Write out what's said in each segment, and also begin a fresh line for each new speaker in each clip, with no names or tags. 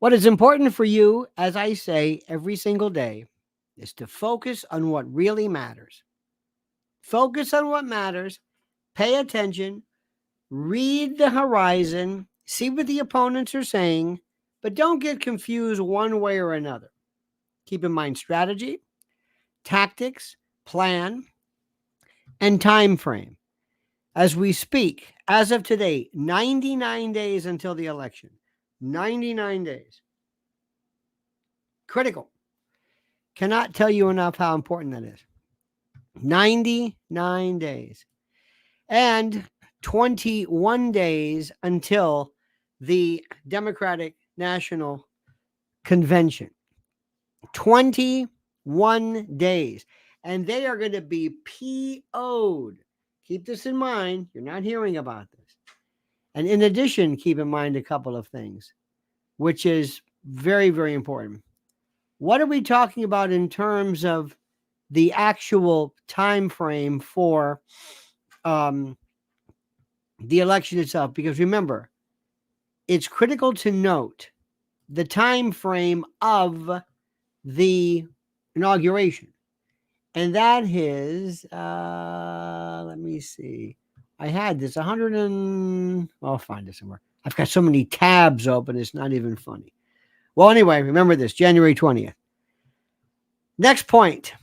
What is important for you, as I say every single day, is to focus on what really matters. Focus on what matters. Pay attention. Read the horizon. See what the opponents are saying, but don't get confused one way or another. Keep in mind strategy, tactics, plan, and time frame. As we speak, as of today, 99 days until the election. 99 days. Critical. Cannot tell you enough how important that is. 99 days. And 21 days until the Democratic National Convention. 21 days. And they are going to be PO'd. Keep this in mind. You're not hearing about this. And in addition, keep in mind a couple of things, which is very, very important. What are we talking about in terms of the actual time frame for the election itself? Because remember, it's critical to note the time frame of the inauguration. And that is, let me see. I had this 100 and, I'll find it somewhere. I've got so many tabs open, it's not even funny. Well, anyway, remember this, January 20th. Next point.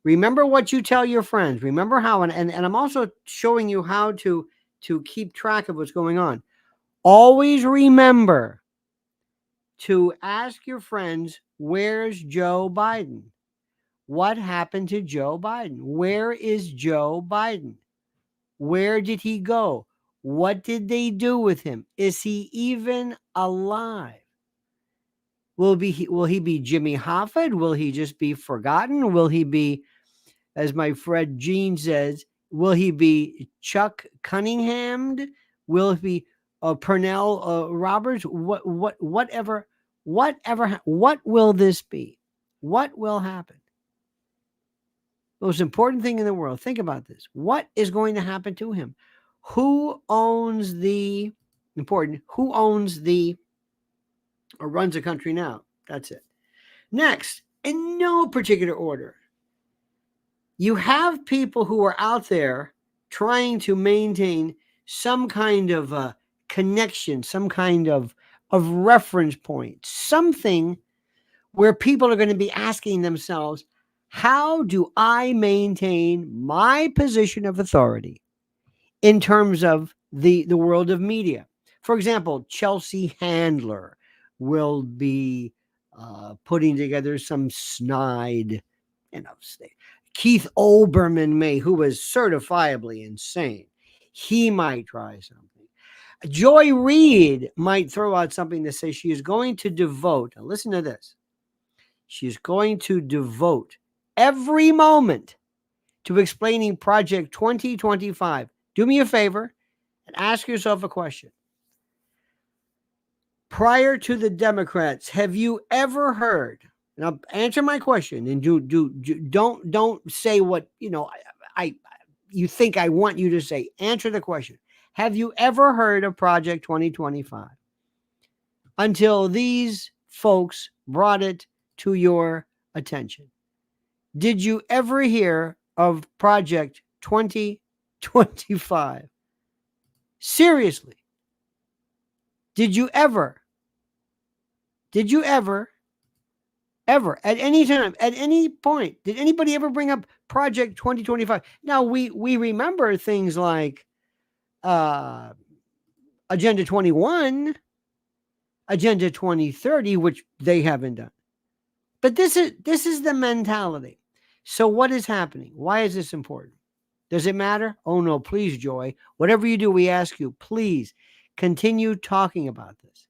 Remember what you tell your friends. Remember how, and I'm also showing you how to keep track of what's going on. Always remember to ask your friends, where's Joe Biden? What happened to Joe Biden? Where is Joe Biden? Where did he go? What did they do with him? Is he even alive? Will he be Jimmy Hoffa? Will he just be forgotten? Will he be, as my friend Gene says, will he be Chuck Cunningham? Will he be Pernell Roberts? Whatever. What will this be? What will happen? Most important thing in the world. Think about this. What is going to happen to him? Who owns the or runs the country now? That's it. Next, in no particular order, you have people who are out there trying to maintain some kind of connection, some kind of reference point, something where people are going to be asking themselves, how do I maintain my position of authority in terms of the world of media? For example, Chelsea Handler will be putting together some snide, Keith Olbermann who is certifiably insane. He might try something. Joy Reid might throw out something to say she is going to devote, now listen to this, she's going to devote every moment to explaining Project 2025. Do me a favor and ask yourself a question. Prior to the Democrats, have you ever heard? Now answer my question and don't say what you think I want you to say. Answer the question. Have you ever heard of Project 2025 until these folks brought it to your attention? Did you ever hear of Project 2025? Seriously. Did you ever, at any time, at any point, did anybody ever bring up Project 2025? Now, we remember things like Agenda 21, Agenda 2030, which they haven't done. But this is the mentality. So what is happening? Why is this important? Does it matter? Oh, no, please, Joy. Whatever you do, we ask you, please continue talking about this.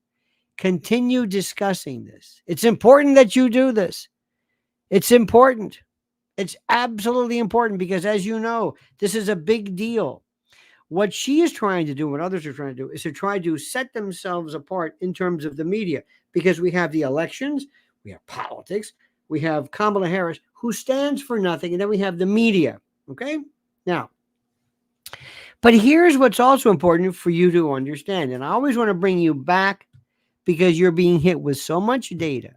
Continue discussing this. It's important that you do this. It's important. It's absolutely important because, as you know, this is a big deal. What she is trying to do, what others are trying to do, is to try to set themselves apart in terms of the media, because we have the elections, we have politics, we have Kamala Harris, who stands for nothing, and then we have the media. Okay? Now, but here's what's also important for you to understand, and I always want to bring you back because you're being hit with so much data,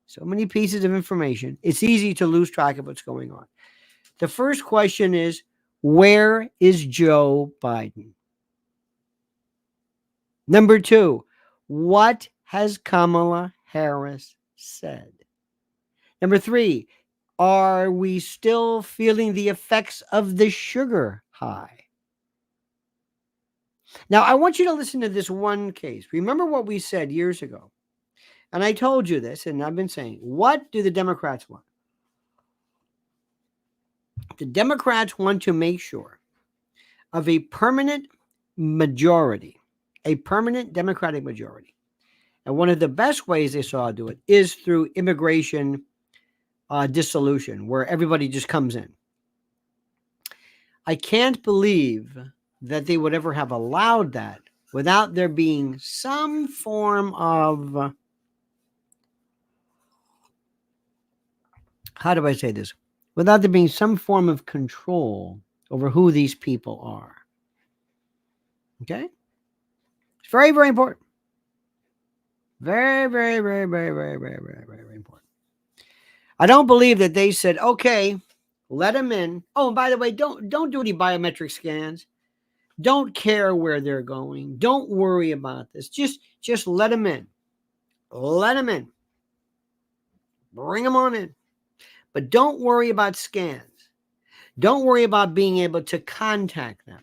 so many pieces of information, it's easy to lose track of what's going on. The first question is, where is Joe Biden? Number 2, what has Kamala Harris said? Number 3, are we still feeling the effects of the sugar high? Now, I want you to listen to this one case. Remember what we said years ago. And I told you this, and I've been saying, what do the Democrats want? The Democrats want to make sure of a permanent majority, a permanent Democratic majority. And one of the best ways they saw to do it is through immigration dissolution, where everybody just comes in. I can't believe that they would ever have allowed that without there being some form of, how do I say this? Without there being some form of control over who these people are. Okay? It's very, very important. Very, very, very, very, very, very, very, very, very important. I don't believe that they said, okay, let them in. Oh, and by the way, don't do any biometric scans. Don't care where they're going. Don't worry about this. Just let them in. Let them in. Bring them on in. But don't worry about scans. Don't worry about being able to contact them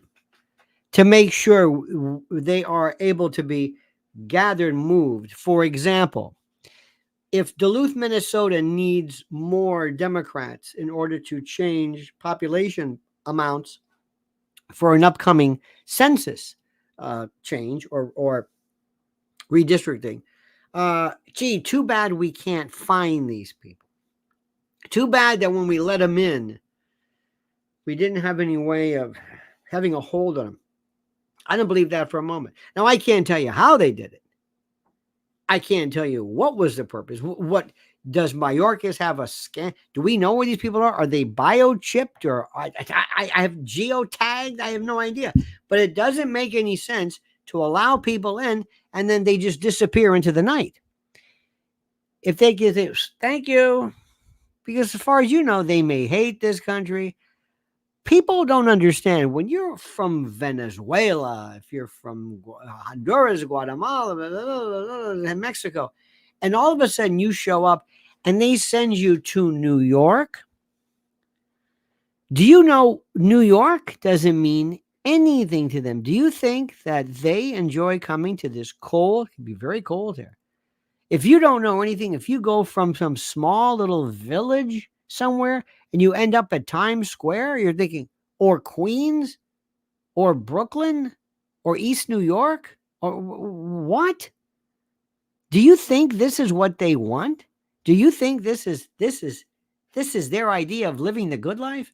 to make sure they are able to be gathered, moved. For example, if Duluth, Minnesota needs more Democrats in order to change population amounts for an upcoming census change or redistricting, too bad we can't find these people. Too bad that when we let them in, we didn't have any way of having a hold on them. I don't believe that for a moment. Now, I can't tell you how they did it. I can't tell you what was the purpose. What does Mayorkas have a scan? Do we know where these people are? Are they biochipped or I have geotagged? I have no idea. But it doesn't make any sense to allow people in and then they just disappear into the night. If they get this, thank you. Because as far as you know, they may hate this country. People don't understand when you're from Venezuela, if you're from Honduras, Guatemala, and Mexico, and all of a sudden you show up and they send you to New York. Do you know New York doesn't mean anything to them? Do you think that they enjoy coming to this cold? It can be very cold here. If you don't know anything, if you go from some small little village somewhere and you end up at Times Square, you're thinking, or Queens, or Brooklyn, or East New York, or what? Do you think this is what they want? Do you think this is their idea of living the good life?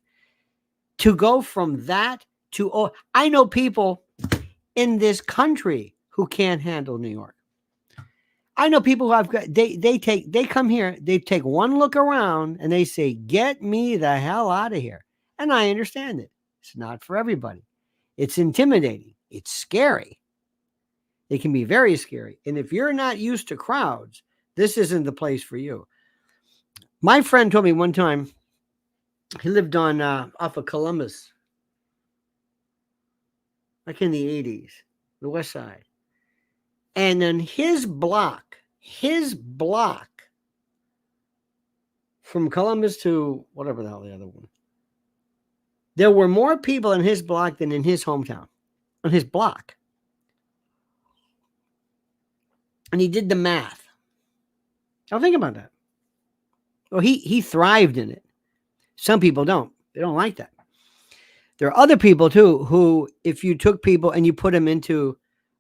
To go from that to, oh, I know people in this country who can't handle New York. I know people who have they come here, they take one look around and they say, get me the hell out of here. And I understand it. It's not for everybody. It's intimidating. It's scary. It can be very scary. And if you're not used to crowds, this isn't the place for you. My friend told me one time, he lived on off of Columbus, like in the 80s, the West Side. And then his block from Columbus to whatever the hell the other one, there were more people in his block than in his hometown, on his block. And he did the math. Now think about that. Well, he thrived in it. Some people don't. They don't like that. There are other people too who, if you took people and you put them into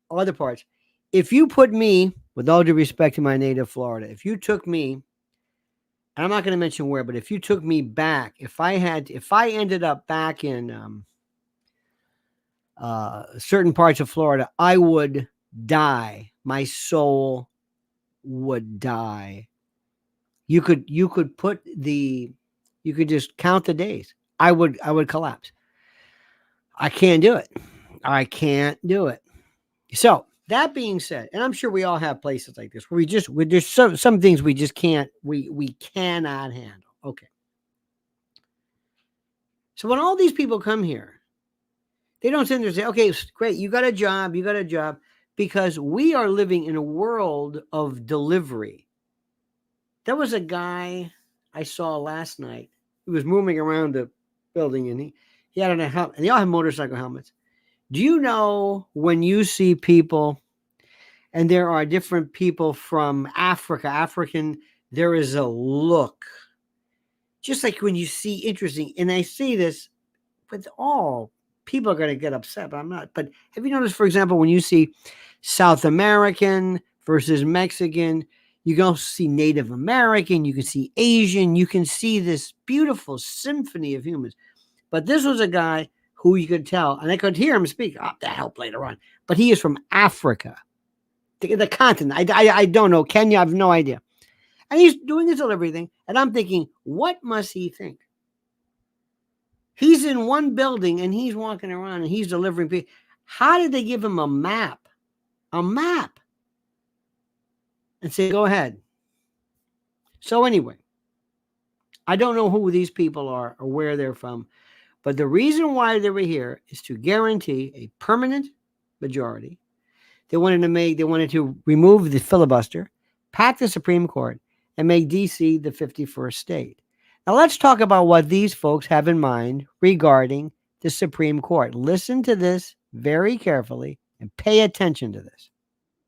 other parts, if you put me, with all due respect to my native Florida, if you took me, and I'm not going to mention where, but if you took me back, if I ended up back in certain parts of Florida, I would die. My soul would die. You could just count the days. I would collapse. I can't do it. So That being said, and I'm sure we all have places like this where there's some things we just can't, we cannot handle. Okay. So when all these people come here, they don't sit there and say, okay, great, you got a job, because we are living in a world of delivery. There was a guy I saw last night. He was moving around the building, and he had on a helmet, and they all have motorcycle helmets. Do you know when you see people, and there are different people from African, there is a look. Just like when you see interesting, and I see this with all people are going to get upset, but I'm not. But have you noticed, for example, when you see South American versus Mexican, you can also see Native American, you can see Asian, you can see this beautiful symphony of humans. But this was a guy who you could tell, and I could hear him speak. Oh, that helped later on. But he is from Africa, the continent. I don't know. Kenya, I have no idea. And he's doing his delivery thing. And I'm thinking, what must he think? He's in one building and he's walking around and he's delivering people. How did they give him a map? A map. And say, go ahead. So anyway, I don't know who these people are or where they're from. But the reason why they were here is to guarantee a permanent majority. They wanted to remove the filibuster, pack the Supreme Court, and make D.C. the 51st state. Now let's talk about what these folks have in mind regarding the Supreme Court. Listen to this very carefully and pay attention to this.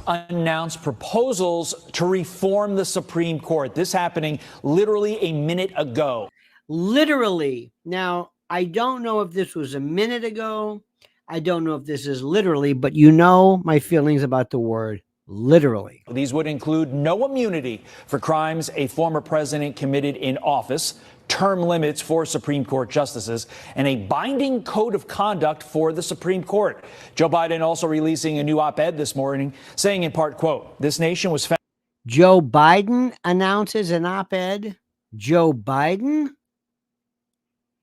Announced proposals to reform the Supreme Court. This happening literally a minute ago.
Literally. Now, I don't know if this was a minute ago. I don't know if this is literally, but you know my feelings about the word literally.
These would include no immunity for crimes a former president committed in office, term limits for Supreme Court justices, and a binding code of conduct for the Supreme Court. Joe Biden also releasing a new op-ed this morning saying in part, quote, this nation was found.
Joe Biden announces an op-ed. Joe Biden?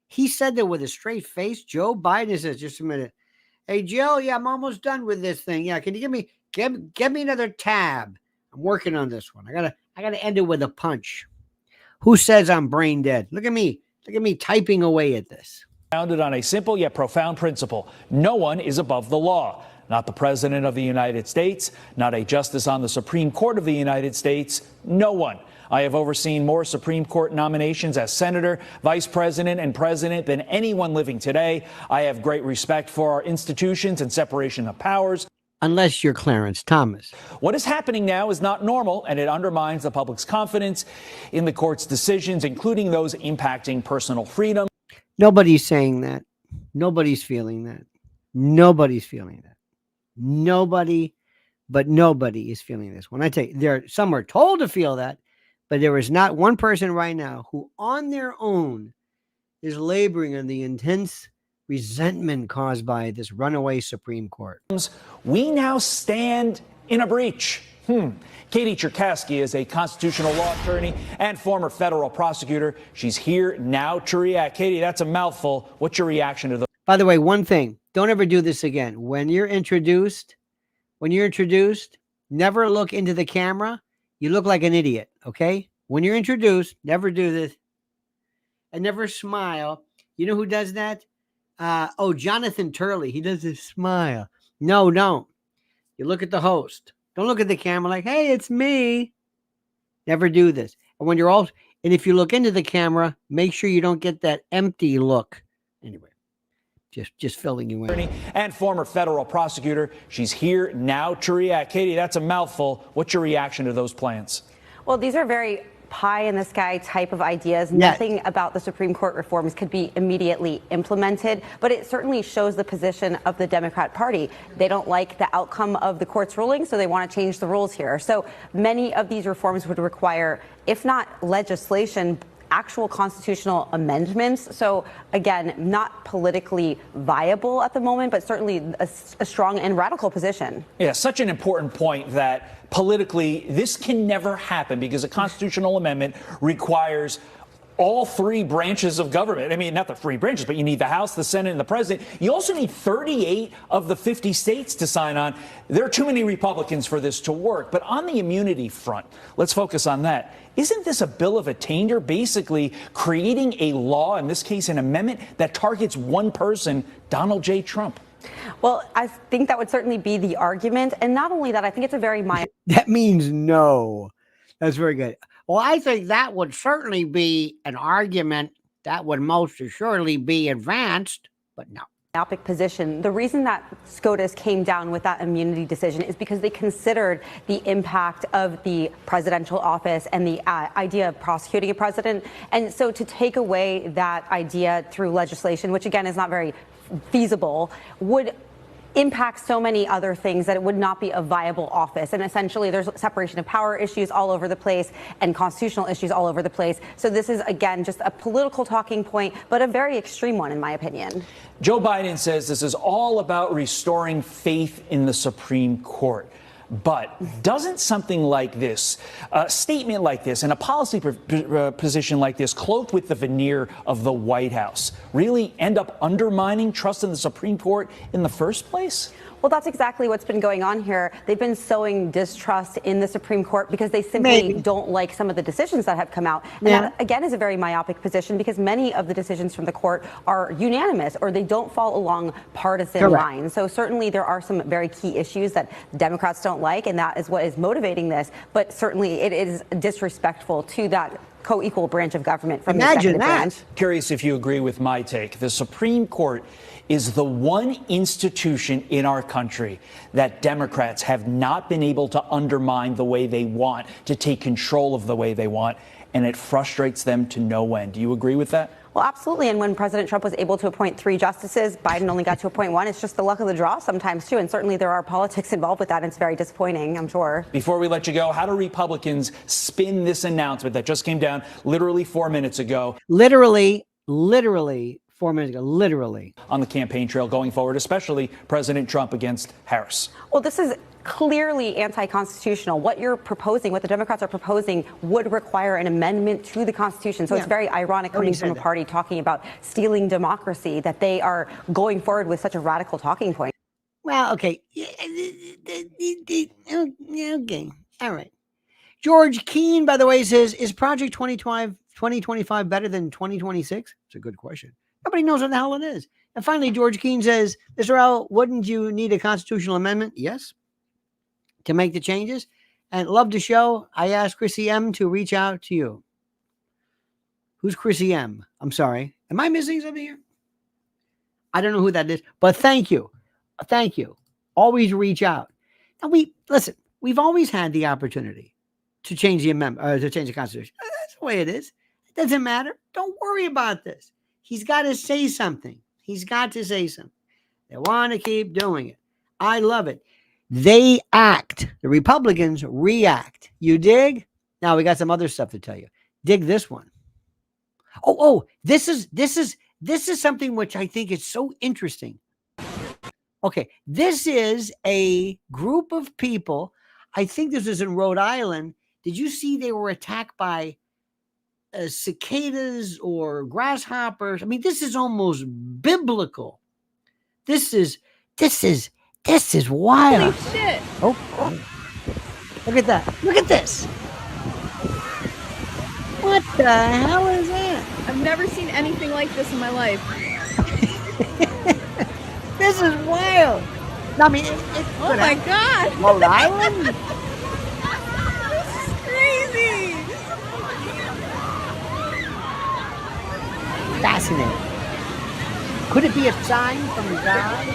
He said that with a straight face. Joe Biden says, just a minute. Hey, Joe, yeah, I'm almost done with this thing. Yeah, can you give me another tab? I'm working on this one. I gotta end it with a punch. Who says I'm brain dead? Look at me typing away at this.
Founded on a simple yet profound principle. No one is above the law. Not the President of the United States, not a justice on the Supreme Court of the United States, no one. I have overseen more Supreme Court nominations as senator, vice president, and president than anyone living today. I have great respect for our institutions and separation of powers.
Unless you're Clarence Thomas.
What is happening now is not normal, and it undermines the public's confidence in the court's decisions, including those impacting personal freedom.
Nobody's saying that. Nobody's feeling that. Nobody's feeling that. Nobody is feeling this. When I tell you, some are told to feel that, but there is not one person right now who on their own is laboring in the intense resentment caused by this runaway Supreme Court.
We now stand in a breach. Katie Cherkasky is a constitutional law attorney and former federal prosecutor. She's here now to react. Katie, that's a mouthful. What's your reaction to the...
By the way, one thing, don't ever do this again. When you're introduced, never look into the camera. You look like an idiot, okay? When you're introduced, never do this. And never smile. You know who does that? Jonathan Turley. He does this smile. No, don't. You look at the host. Don't look at the camera like, hey, it's me. Never do this. And if you look into the camera, make sure you don't get that empty look. Anyway. Just filling you in.
And former federal prosecutor. She's here now to react. Katie, that's a mouthful. What's your reaction to those plans?
Well, these are very pie-in-the-sky type of ideas. Nothing about the Supreme Court reforms could be immediately implemented, but it certainly shows the position of the Democrat Party. They don't like the outcome of the court's ruling, so they want to change the rules here. So many of these reforms would require, if not legislation, actual constitutional amendments. So again, not politically viable at the moment, but certainly a strong and radical position.
Yeah, such an important point that politically this can never happen because a constitutional amendment requires all three branches of government. I mean, not the three branches, but you need the House, the Senate, and the president. You also need 38 of the 50 states to sign on. There are too many Republicans for this to work. But on the immunity front, let's focus on that. Isn't this a bill of attainder, basically creating a law, in this case an amendment, that targets one person, Donald J. Trump?
Well, I think that would certainly be the argument. And not only that, I think it's a very
That means no. That's very good. Well, I think that would certainly be an argument that would most assuredly be advanced, but no.
myopic position. The reason that SCOTUS came down with that immunity decision is because they considered the impact of the presidential office and the idea of prosecuting a president. And so to take away that idea through legislation, which again is not very feasible, would impact so many other things that it would not be a viable office. And essentially there's separation of power issues all over the place and constitutional issues all over the place. So this is, again, just a political talking point, but a very extreme one, in my opinion.
Joe Biden says this is all about restoring faith in the Supreme Court. But doesn't something like this, a statement like this, and a policy position like this, cloaked with the veneer of the White House, really end up undermining trust in the Supreme Court in the first place?
Well, that's exactly what's been going on here. They've been sowing distrust in the Supreme Court because they simply don't like some of the decisions that have come out. And that, again, is a very myopic position because many of the decisions from the court are unanimous or they don't fall along partisan lines. So certainly there are some very key issues that Democrats don't like, and that is what is motivating this. But certainly it is disrespectful to that co-equal branch of government from the executive branch.
Curious if you agree with my take. The Supreme Court is the one institution in our country that Democrats have not been able to undermine the way they want, to take control of the way they want, and it frustrates them to no end. Do you agree with that?
Well, absolutely. And when President Trump was able to appoint 3 justices, Biden only got to appoint 1. It's just the luck of the draw sometimes, too. And certainly there are politics involved with that. And it's very disappointing, I'm sure.
Before we let you go, how do Republicans spin this announcement that just came down literally 4 minutes ago?
Literally 4 minutes ago, literally.
On the campaign trail going forward, especially President Trump against Harris.
Well, this is clearly anti-constitutional. What you're proposing, what the Democrats are proposing, would require an amendment to the Constitution. So it's very ironic coming from a party talking about stealing democracy that they are going forward with such a radical talking point.
Well, okay. Okay. All right. George Keene, by the way, says, is Project 2025 better than 2026? It's a good question. Nobody knows what the hell it is. And finally, George Keene says, Mr. L, wouldn't you need a constitutional amendment? Yes. To make the changes. And love the show. I asked Chrissy M to reach out to you. Who's Chrissy M? I'm sorry. Am I missing something here? I don't know who that is, but thank you. Thank you. Always reach out. And we've always had the opportunity to change the amendment, to change the Constitution. That's the way it is. It doesn't matter. Don't worry about this. He's got to say something. He's got to say something. They want to keep doing it. I love it. They act. The Republicans react. You dig? Now we got some other stuff to tell you. Dig this one. This is something which I think is so interesting. Okay, this is a group of people. I think this is in Rhode Island. Did you see they were attacked by cicadas or grasshoppers? I mean, this is almost biblical. This is wild.
Holy shit.
Oh. Look at that. Look at this. What the hell is that?
I've never seen anything like this in my life.
This is wild. I mean,
oh my God.
Rhode Island?
This is crazy.
Fascinating. Could it be a sign from God?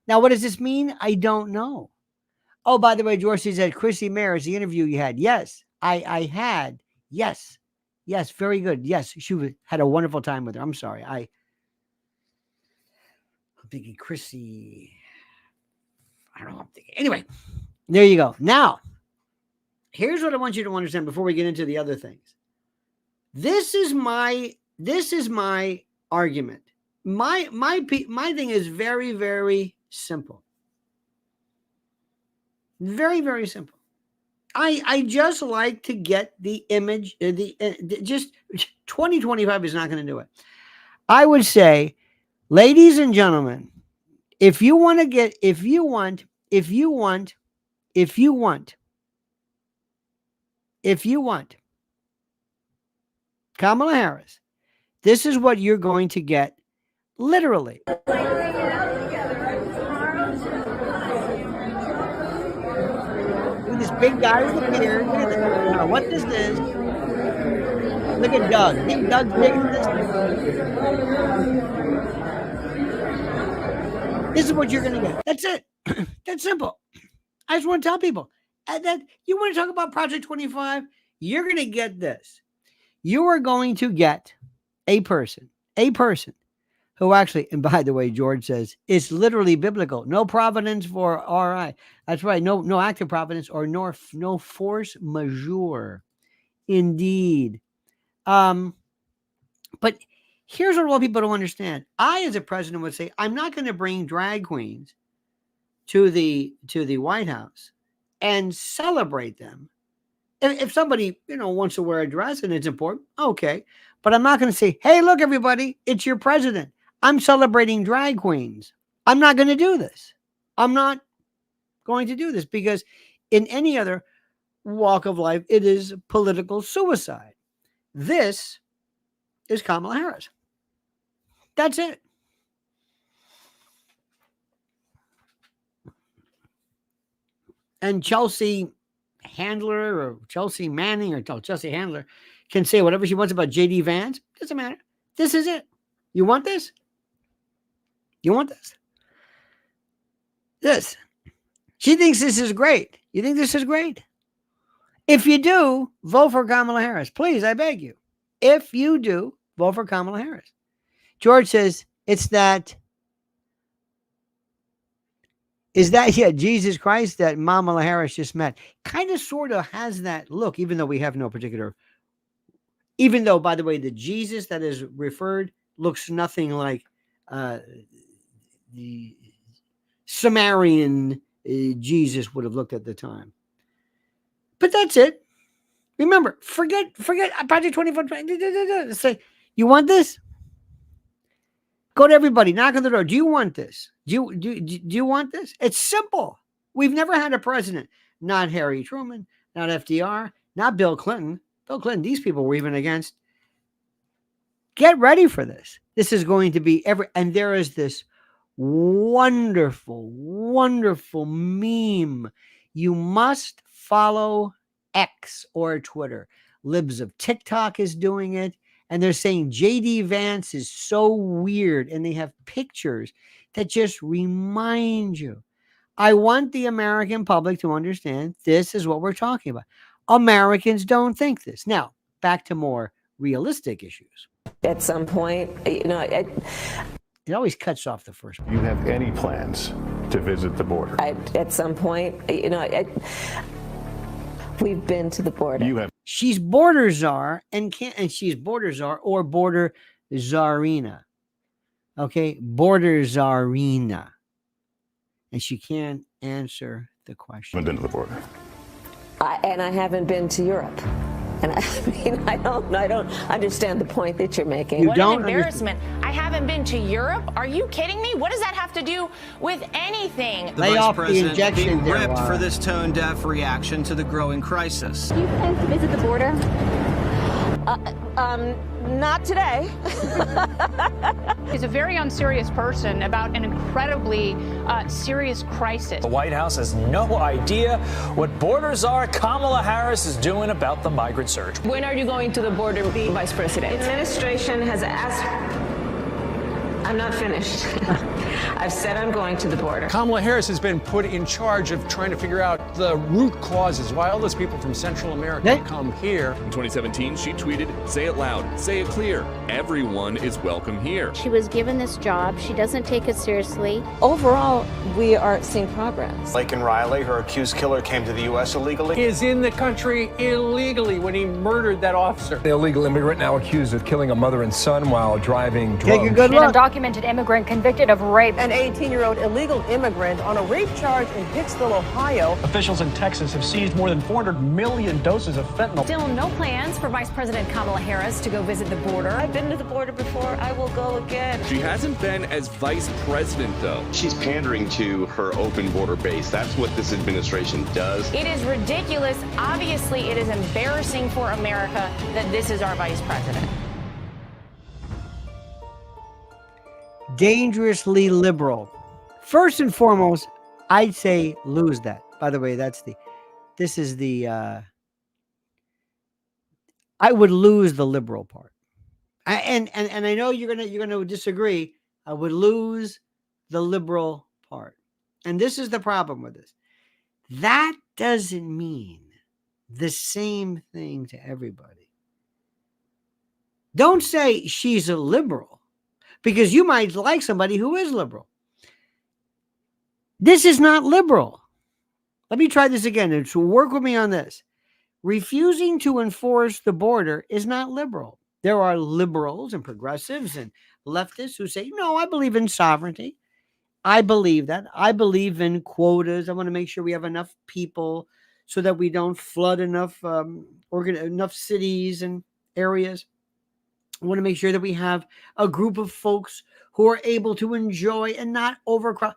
Now, what does this mean? I don't know. Oh, by the way, George said, Chrissy Mayer, is the interview you had? Yes, I had. Yes, very good. Yes, she had a wonderful time with her. I'm sorry. I'm thinking Chrissy. I don't know what I'm thinking. Anyway, there you go. Now, here's what I want you to understand before we get into the other things. This is my argument. My thing is very, very simple. Very, very simple. I just like to get the image, just 2025 is not going to do it. I would say, ladies and gentlemen, if you want Kamala Harris, this is what you're going to get, literally. This big guy with a beard. Look at this. Now, what this is. Look at Doug. Think Doug's bigger than this? This is what you're going to get. That's it. That's simple. I just want to tell people that you want to talk about Project 25, you're going to get this. You are going to get a person who actually, and by the way, George says, it's literally biblical. No providence for RI. That's right. No active providence or no force majeure. Indeed. But here's what a lot of people don't understand. I, as a president, would say, I'm not going to bring drag queens to the White House and celebrate them. If somebody, wants to wear a dress and it's important, okay. But I'm not going to say, hey, look, everybody, it's your president. I'm celebrating drag queens. I'm not going to do this. I'm not going to do this because in any other walk of life, it is political suicide. This is Kamala Harris. That's it. And Chelsea Handler or Chelsea Manning or Chelsea Handler can say whatever she wants about JD Vance. Doesn't matter. This is it. You want this? You want this? This. She thinks this is great. You think this is great? If you do, vote for Kamala Harris. Please, I beg you. If you do, vote for Kamala Harris. George says, is that Jesus Christ that Kamala Harris just met? Kind of sort of has that look, even though we have no particular, even though, by the way, the Jesus that is referred looks nothing like the Sumerian Jesus would have looked at the time. But that's it. Remember, forget Project 24. Say, you want this? Go to everybody, knock on the door. Do you want this? Do you want this? It's simple. We've never had a president, not Harry Truman, not FDR, not Bill Clinton. Bill Clinton, these people were even against. Get ready for this. This is going to be and there is this wonderful, wonderful meme. You must follow X or Twitter. Libs of TikTok is doing it. And they're saying JD Vance is so weird. And they have pictures that just remind you. I want the American public to understand this is what we're talking about. Americans don't think this. Now, back to more realistic issues.
At some point,
it always cuts off the first one.
Do you have any plans to visit the border?
At some point, we've been to the border.
You have.
She's border czar and she's border czar or border czarina. Okay, border czarina, and she can't answer the question.
I've been to the border.
And I haven't been to Europe. And I don't understand the point that you're making.
What an embarrassment. I haven't been to Europe? Are you kidding me? What does that have to do with anything?
The Vice President being ripped for this tone-deaf reaction to the growing crisis.
Do you plan to visit the border?
Not today.
He's a very unserious person about an incredibly serious crisis.
The White House has no idea what border czar Kamala Harris is doing about the migrant surge.
When are you going to the border, Vice President? The administration has asked. I'm not finished. I've said I'm going to the border.
Kamala Harris has been put in charge of trying to figure out the root causes why all those people from Central America come here.
In 2017, she tweeted, "Say it loud, say it clear. Everyone is welcome here."
She was given this job. She doesn't take it seriously.
Overall, we are seeing progress.
Laken Riley, her accused killer, came to the U.S. illegally.
Is in the country illegally when he murdered that officer.
The illegal immigrant now accused of killing a mother and son while driving drugs.
Take a good look.
undocumented immigrant convicted of rape.
An 18-year-old illegal immigrant on a rape charge in Hicksville, Ohio.
Officials in Texas have seized more than 400 million doses of fentanyl.
Still no plans for Vice President Kamala Harris to go visit the border.
I've been to the border before. I will go again.
She hasn't been as vice president, though.
She's pandering to her open border base. That's what this administration does.
It is ridiculous. Obviously, it is embarrassing for America that this is our vice president.
Dangerously liberal. First and foremost, I'd say lose that. By the way, I would lose the liberal part. And I know you're gonna disagree. I would lose the liberal part. And this is the problem with this. That doesn't mean the same thing to everybody. Don't say she's a liberal, because you might like somebody who is liberal. This is not liberal. Let me try this again. And so work with me on this. Refusing to enforce the border is not liberal. There are liberals and progressives and leftists who say, no, I believe in sovereignty. I believe that. I believe in quotas. I want to make sure we have enough people so that we don't flood enough cities and areas. I want to make sure that we have a group of folks who are able to enjoy and not overcrowd.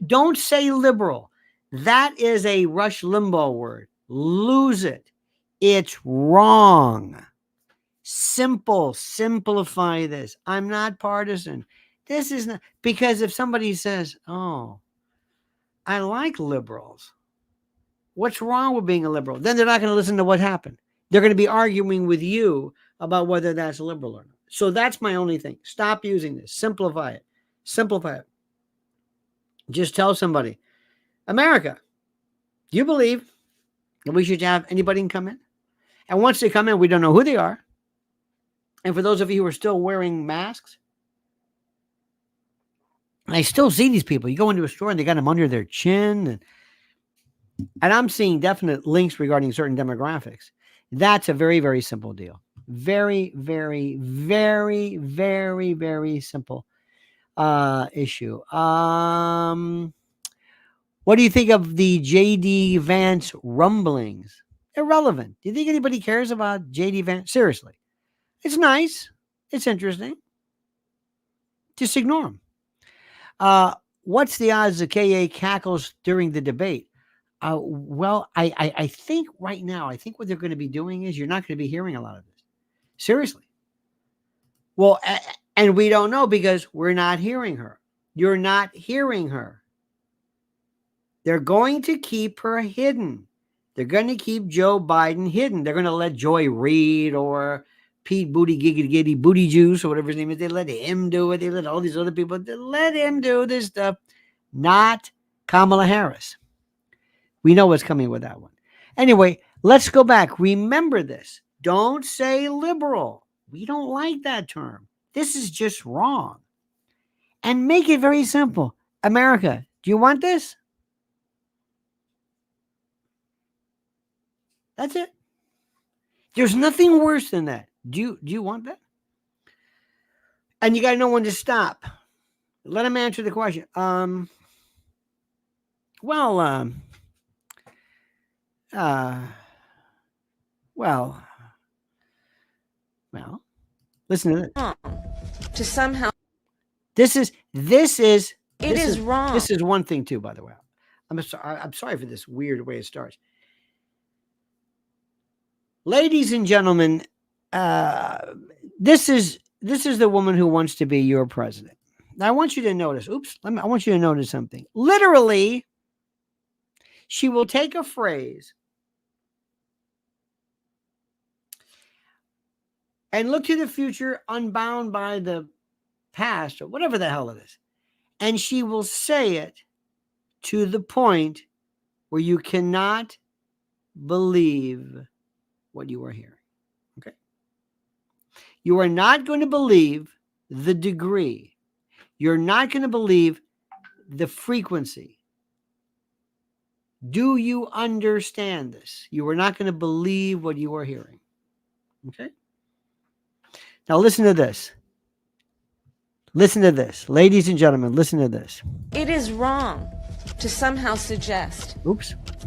Don't say liberal. That is a Rush Limbaugh word. Lose it. It's wrong. Simplify this. I'm not partisan. This is not, because if somebody says, oh, I like liberals, what's wrong with being a liberal? Then they're not going to listen to what happened. They're going to be arguing with you about whether that's liberal or not. So that's my only thing. Stop using this. Simplify it. Just tell somebody, America, do you believe that we should have anybody can come in? And once they come in, we don't know who they are. And for those of you who are still wearing masks, I still see these people. You go into a store and they got them under their chin. And I'm seeing definite links regarding certain demographics. That's a very, very simple deal. Very, very, very, very, very simple issue. What do you think of the JD Vance rumblings? Irrelevant. Do you think anybody cares about JD Vance? Seriously. It's nice. It's interesting. Just ignore him. What's the odds that KA cackles during the debate? Well, I think right now, I think what they're going to be doing is you're not going to be hearing a lot of this. Seriously. Well, and we don't know because we're not hearing her. You're not hearing her. They're going to keep her hidden. They're going to keep Joe Biden hidden. They're going to let Joy Reid or Pete Booty Juice or whatever his name is. They let him do it. They let all these other people. They let him do this stuff. Not Kamala Harris. We know what's coming with that one. Anyway, let's go back. Remember this. Don't say liberal. We don't like that term. This is just wrong. And make it very simple. America, do you want this? That's it. There's nothing worse than that. Do you want that? And you got to know when to stop. Let him answer the question. Well, listen to this.
To somehow.
This is
wrong.
This is one thing too, by the way. I'm sorry for this weird way it starts. Ladies and gentlemen, this is the woman who wants to be your president. Now I want you to notice. I want you to notice something. Literally, she will take a phrase and look to the future unbound by the past or whatever the hell it is. And she will say it to the point where you cannot believe what you are hearing. Okay? You are not going to believe the degree. You're not going to believe the frequency. Do you understand this? You are not going to believe what you are hearing. Okay? Now listen to this. Listen to this. Ladies and gentlemen, listen to this.
It is wrong to somehow suggest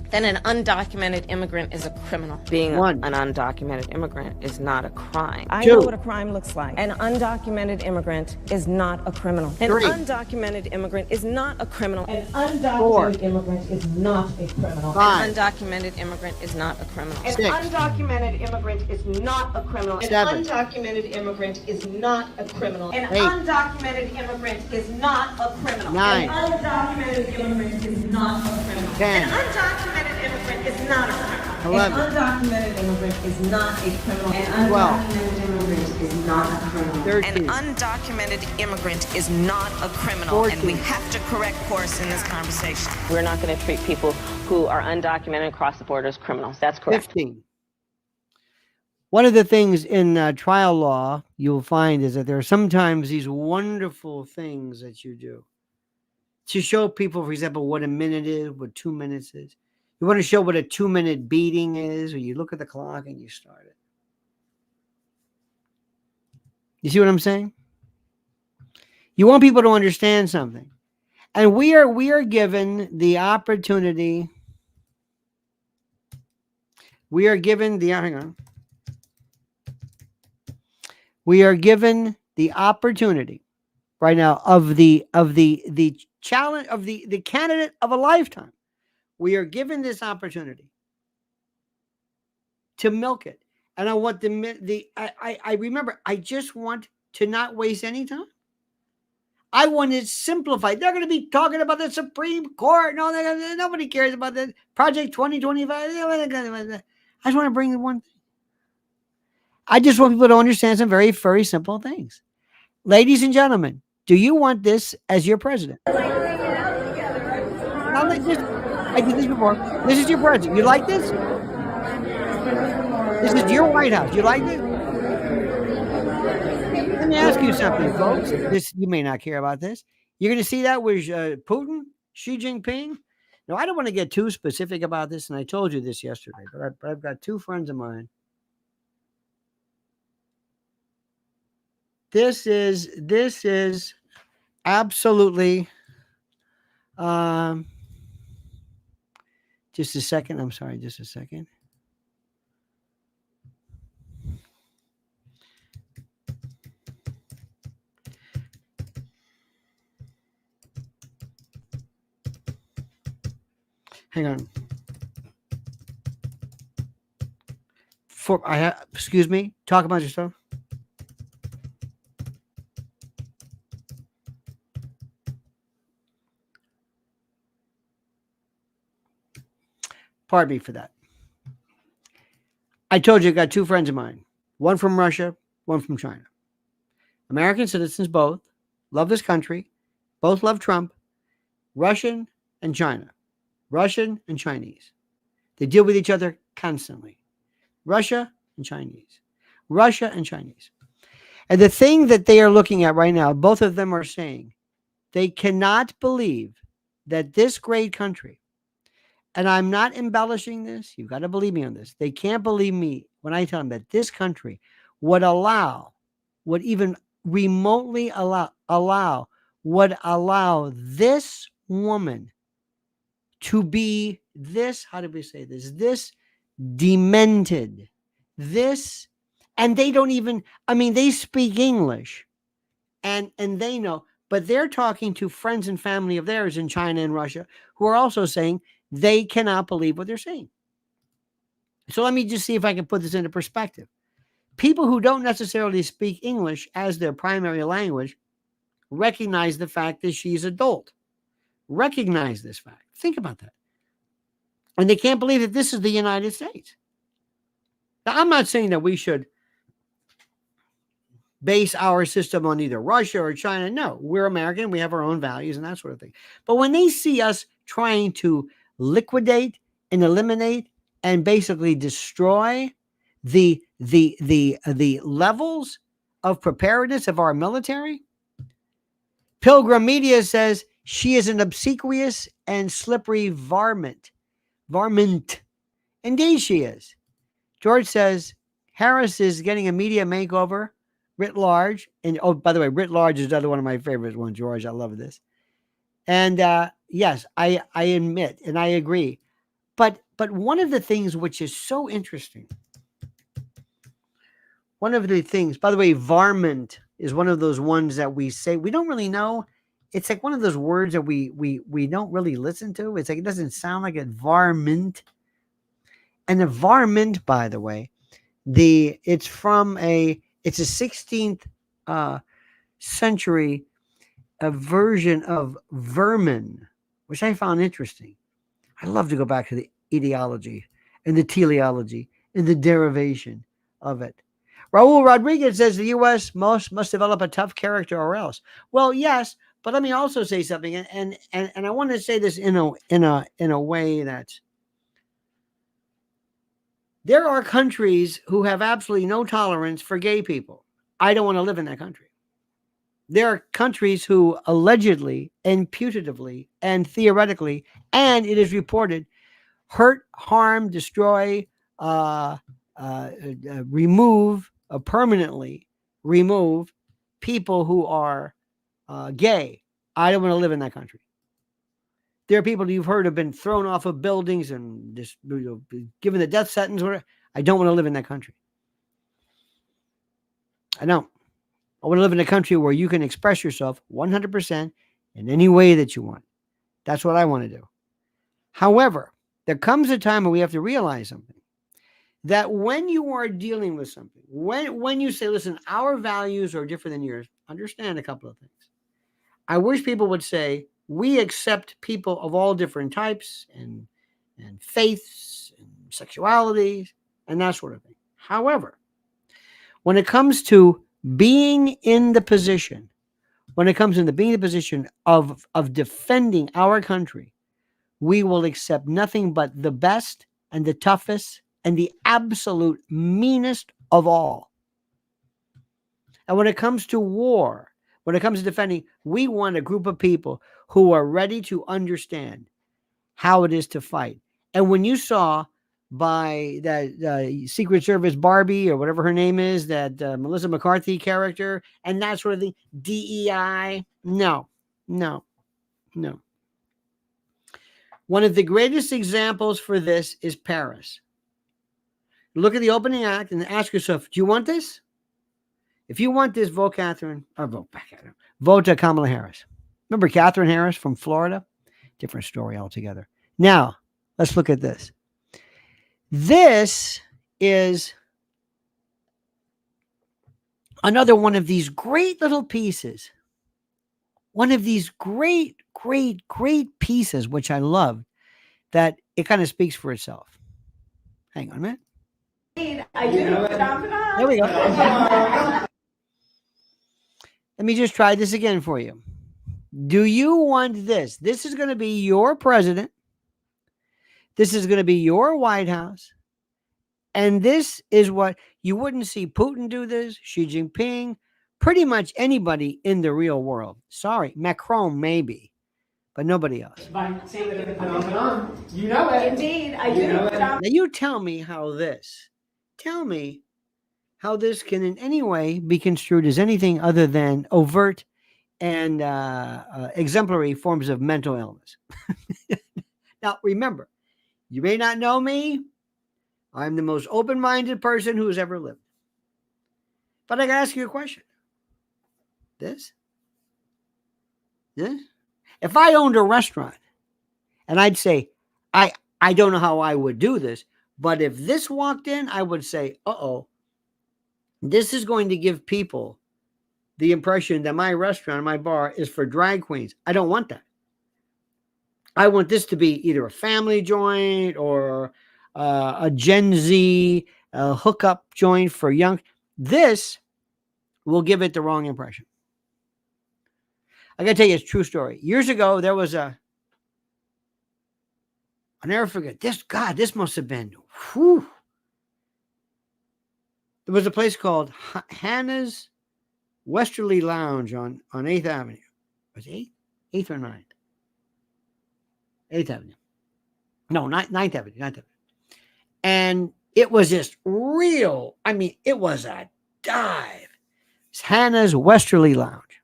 that an undocumented immigrant is a criminal. Being an undocumented immigrant is not a crime.
I know what a crime looks like. An undocumented immigrant is not a criminal. An undocumented immigrant is not a criminal. An undocumented immigrant is not a criminal.
An undocumented immigrant is not a criminal.
An undocumented immigrant is not a criminal. An undocumented immigrant is not a criminal. An undocumented immigrant is not a criminal.
9.
An undocumented immigrant is not a criminal.
10.
An undocumented immigrant is not a criminal.
11.
An undocumented immigrant is not a criminal. An
12.
undocumented immigrant is not a criminal.
13.
An undocumented immigrant is not a criminal,
14.
and we have to correct course in this conversation. We're not going to treat people who are undocumented across the border as criminals. That's correct.
15. One of the things in trial law you'll find is that there are sometimes these wonderful things that you do to show people, for example, what a minute is, what 2 minutes is. You want to show what a 2-minute beating is, or you look at the clock and you start it. You see what I'm saying? You want people to understand something. And we are given the opportunity. We are given the We are given the opportunity right now of the challenge of the candidate of a lifetime. We are given this opportunity to milk it. And I want I remember, I just want to not waste any time. I want it simplified. They're going to be talking about the Supreme Court. No, nobody cares about that. Project 2025. I just want to bring the one thing. I just want people to understand some very, very simple things. Ladies and gentlemen, do you want this as your president? I did this before. This is your president. You like this? This is your White House. You like this? Let me ask you something, folks. You may not care about this. You're going to see that with Putin, Xi Jinping. Now, I don't want to get too specific about this, and I told you this yesterday, but I've got two friends of mine. This is absolutely, just a second. I'm sorry, just a second. Hang on. Excuse me. Talk about yourself. Pardon me for that. I told you I got two friends of mine. One from Russia, one from China. American citizens both. Love this country. Both love Trump. Russian and China. Russian and Chinese. They deal with each other constantly. Russia and Chinese. Russia and Chinese. And the thing that they are looking at right now, both of them are saying, they cannot believe that this great country, and I'm not embellishing this, you've got to believe me on this, they can't believe me when I tell them that this country would even remotely allow this woman to be this, how do we say this demented, this, and they don't even, they speak English and they know, but they're talking to friends and family of theirs in China and Russia who are also saying they cannot believe what they're saying. So let me just see if I can put this into perspective. People who don't necessarily speak English as their primary language recognize the fact that she's adult. Recognize this fact. Think about that. And they can't believe that this is the United States. Now, I'm not saying that we should base our system on either Russia or China. No, we're American. We have our own values and that sort of thing. But when they see us trying to liquidate and eliminate and basically destroy the levels of preparedness of our military, Pilgrim Media says she is an obsequious and slippery varmint. Indeed she is. George says Harris is getting a media makeover writ large. And oh, by the way, writ large is another one of my favorite ones, George. I love this. And yes, I admit and I agree. But one of the things which is so interesting, one of the things, by the way, varmint is one of those ones that we say we don't really know. It's like one of those words that we don't really listen to. It's like it doesn't sound like it. Varmint. And the varmint, by the way, it's a 16th century version of vermin, which I found interesting. I love to go back to the etiology and the teleology and the derivation of it. Raul Rodriguez says the U.S. must develop a tough character or else. Well, yes, but let me also say something, and I want to say this in a way that there are countries who have absolutely no tolerance for gay people. I don't want to live in that country. There are countries who allegedly and putatively and theoretically, and it is reported, hurt, harm, destroy, remove, permanently remove people who are gay. I don't want to live in that country. There are people you've heard have been thrown off of buildings and just given the death sentence. I don't want to live in that country. I don't. I want to live in a country where you can express yourself 100% in any way that you want. That's what I want to do. However, there comes a time when we have to realize something. That when you are dealing with something, when you say, listen, our values are different than yours, understand a couple of things. I wish people would say, we accept people of all different types and faiths and sexualities and that sort of thing. However, when it comes to being in the position, of defending our country, we will accept nothing but the best and the toughest and the absolute meanest of all. And when it comes to war, when it comes to defending, we want a group of people who are ready to understand how it is to fight. And when you saw by that Secret Service Barbie or whatever her name is, that Melissa McCarthy character and that sort of thing, DEI, no. One of the greatest examples for this is Paris. Look at the opening act and ask yourself, do you want this? If you want this, vote Kamala Harris. Remember Catherine Harris from Florida? Different story altogether. Now, let's look at this. This is another one of these great little pieces. One of these great pieces, which I love, that it kind of speaks for itself. Hang on a minute. There we go. Let me just try this again for you. Do you want this? This is going to be your president. This is going to be your White House. And this is what you wouldn't see Putin do this, Xi Jinping, pretty much anybody in the real world. Sorry, Macron maybe, but nobody else.
You know it. Indeed, I do.
Now you tell me how this can in any way be construed as anything other than overt and exemplary forms of mental illness. Now, remember, you may not know me. I'm the most open-minded person who's ever lived. But I got to ask you a question. This? If I owned a restaurant and I'd say, I don't know how I would do this, but if this walked in, I would say, this is going to give people the impression that my restaurant, my bar is for drag queens. I don't want that. I want this to be either a family joint or a Gen Z hookup joint for young. This will give it the wrong impression. I got to tell you a true story. Years ago, there was I'll never forget this. God, this must have been, There was a place called Hannah's Westerly Lounge on 8th Avenue. Was it 8th or 9th? 8th Avenue. No, 9th Avenue. 9th Avenue. And it was just real. I mean, it was a dive. Hannah's Westerly Lounge.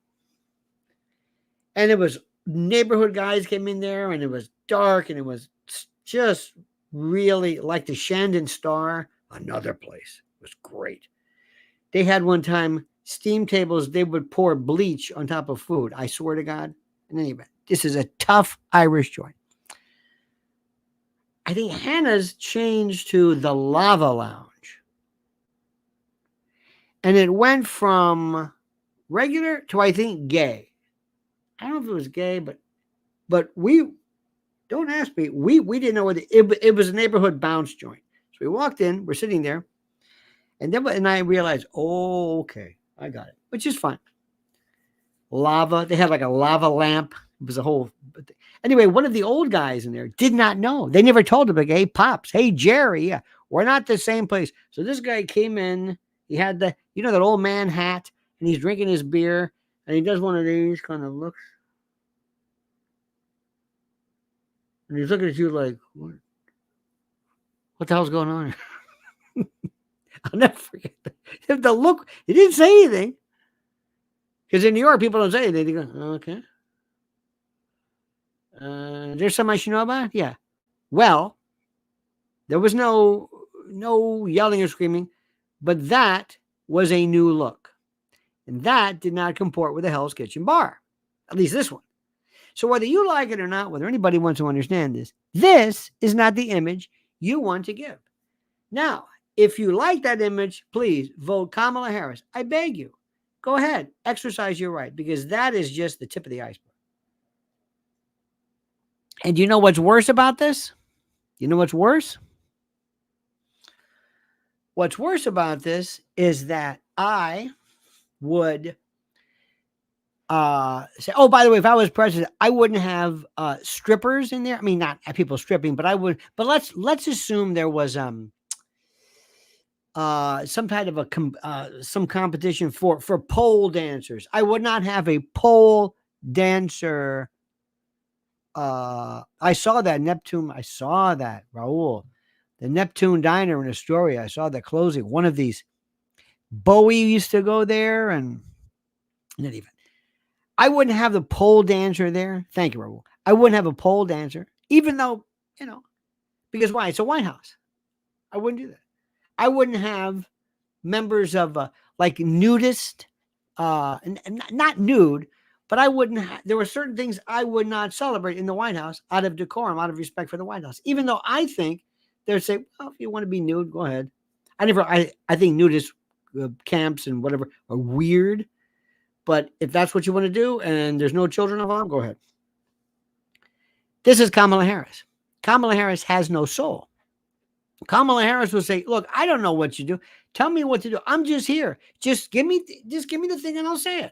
And it was neighborhood guys came in there, and it was dark, and it was just really like the Shandon Star, another place. It was great. They had one time steam tables, they would pour bleach on top of food. I swear to God. And anyway, this is a tough Irish joint. I think Hannah's changed to the Lava Lounge. And it went from regular to, I think, gay. I don't know if it was gay, but we, don't ask me, we didn't know what it was a neighborhood bounce joint. So we walked in, we're sitting there, and I realized, oh, okay, I got it, which is fine. Lava, they had like a lava lamp. It was a whole, anyway, one of the old guys in there did not know. They never told him, like, hey, Pops, hey, Jerry, yeah, we're not the same place. So this guy came in, he had that old man hat, and he's drinking his beer, and he does one of these kind of looks. And he's looking at you like, what the hell's going on here? I'll never forget that. If the look, he didn't say anything. Because in New York, people don't say anything. They go, okay. There's something I should know about? Yeah. Well, there was no yelling or screaming, but that was a new look. And that did not comport with the Hell's Kitchen bar. At least this one. So whether you like it or not, whether anybody wants to understand this is not the image you want to give. Now, if you like that image, please vote Kamala Harris. I beg you. Go ahead. Exercise your right, because that is just the tip of the iceberg. And you know what's worse about this? You know what's worse? What's worse about this is that I would say, oh, by the way, if I was president, I wouldn't have strippers in there. I mean, not people stripping, but I would. But let's assume there was some kind of some competition for pole dancers. I would not have a pole dancer. I saw that Neptune. I saw that, Raul, the Neptune Diner in Astoria. I saw that closing. One of these, Bowie used to go there, and not even. I wouldn't have the pole dancer there. Thank you, Raul. I wouldn't have a pole dancer, even though, because why? It's a White House. I wouldn't do that. I wouldn't have members of like nudist, not nude, but I wouldn't. There were certain things I would not celebrate in the White House out of decorum, out of respect for the White House. Even though I think they'd say, well, if you want to be nude, go ahead. I think nudist camps and whatever are weird. But if that's what you want to do and there's no children involved, go ahead. This is Kamala Harris. Kamala Harris has no soul. Kamala Harris will say, look, I don't know what you do. Tell me what to do. I'm just here. Just give me the thing and I'll say it.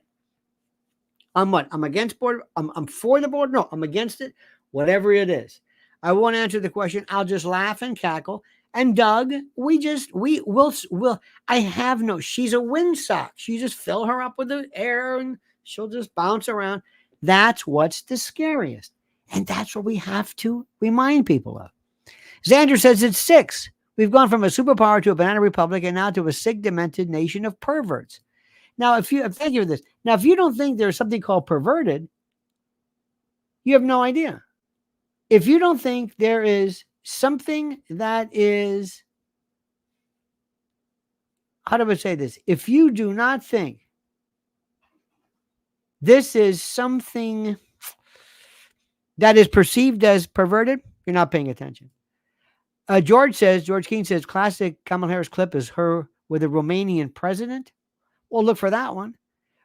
I'm what? I'm against board. I'm for the board. No, I'm against it. Whatever it is. I won't answer the question. I'll just laugh and cackle. And Doug, she's a windsock. You just fill her up with the air and she'll just bounce around. That's what's the scariest. And that's what we have to remind people of. Xander says it's 6. We've gone from a superpower to a banana republic and now to a sick, demented nation of perverts. Now, thank you for this. Now, if you don't think there's something called perverted, you have no idea. If you don't think there is something that is, how do I say this? If you do not think this is something that is perceived as perverted, you're not paying attention. George Keane says, classic Kamala Harris clip is her with a Romanian president. Well, look for that one.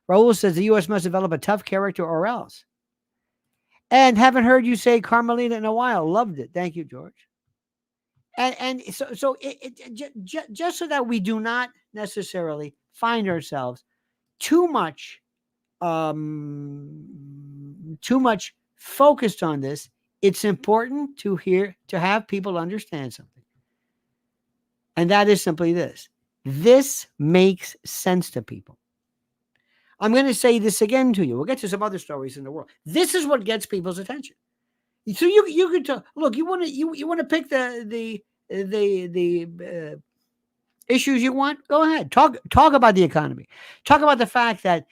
Raul says the U.S. must develop a tough character or else. And haven't heard you say Carmelita in a while. Loved it. Thank you, George. And so just so that we do not necessarily find ourselves too much focused on this, it's important to have people understand something. And that is simply this. This makes sense to people. I'm going to say this again to you. We'll get to some other stories in the world. This is what gets people's attention. So you could look. You want to pick the issues you want, go ahead. Talk about the economy. Talk about the fact that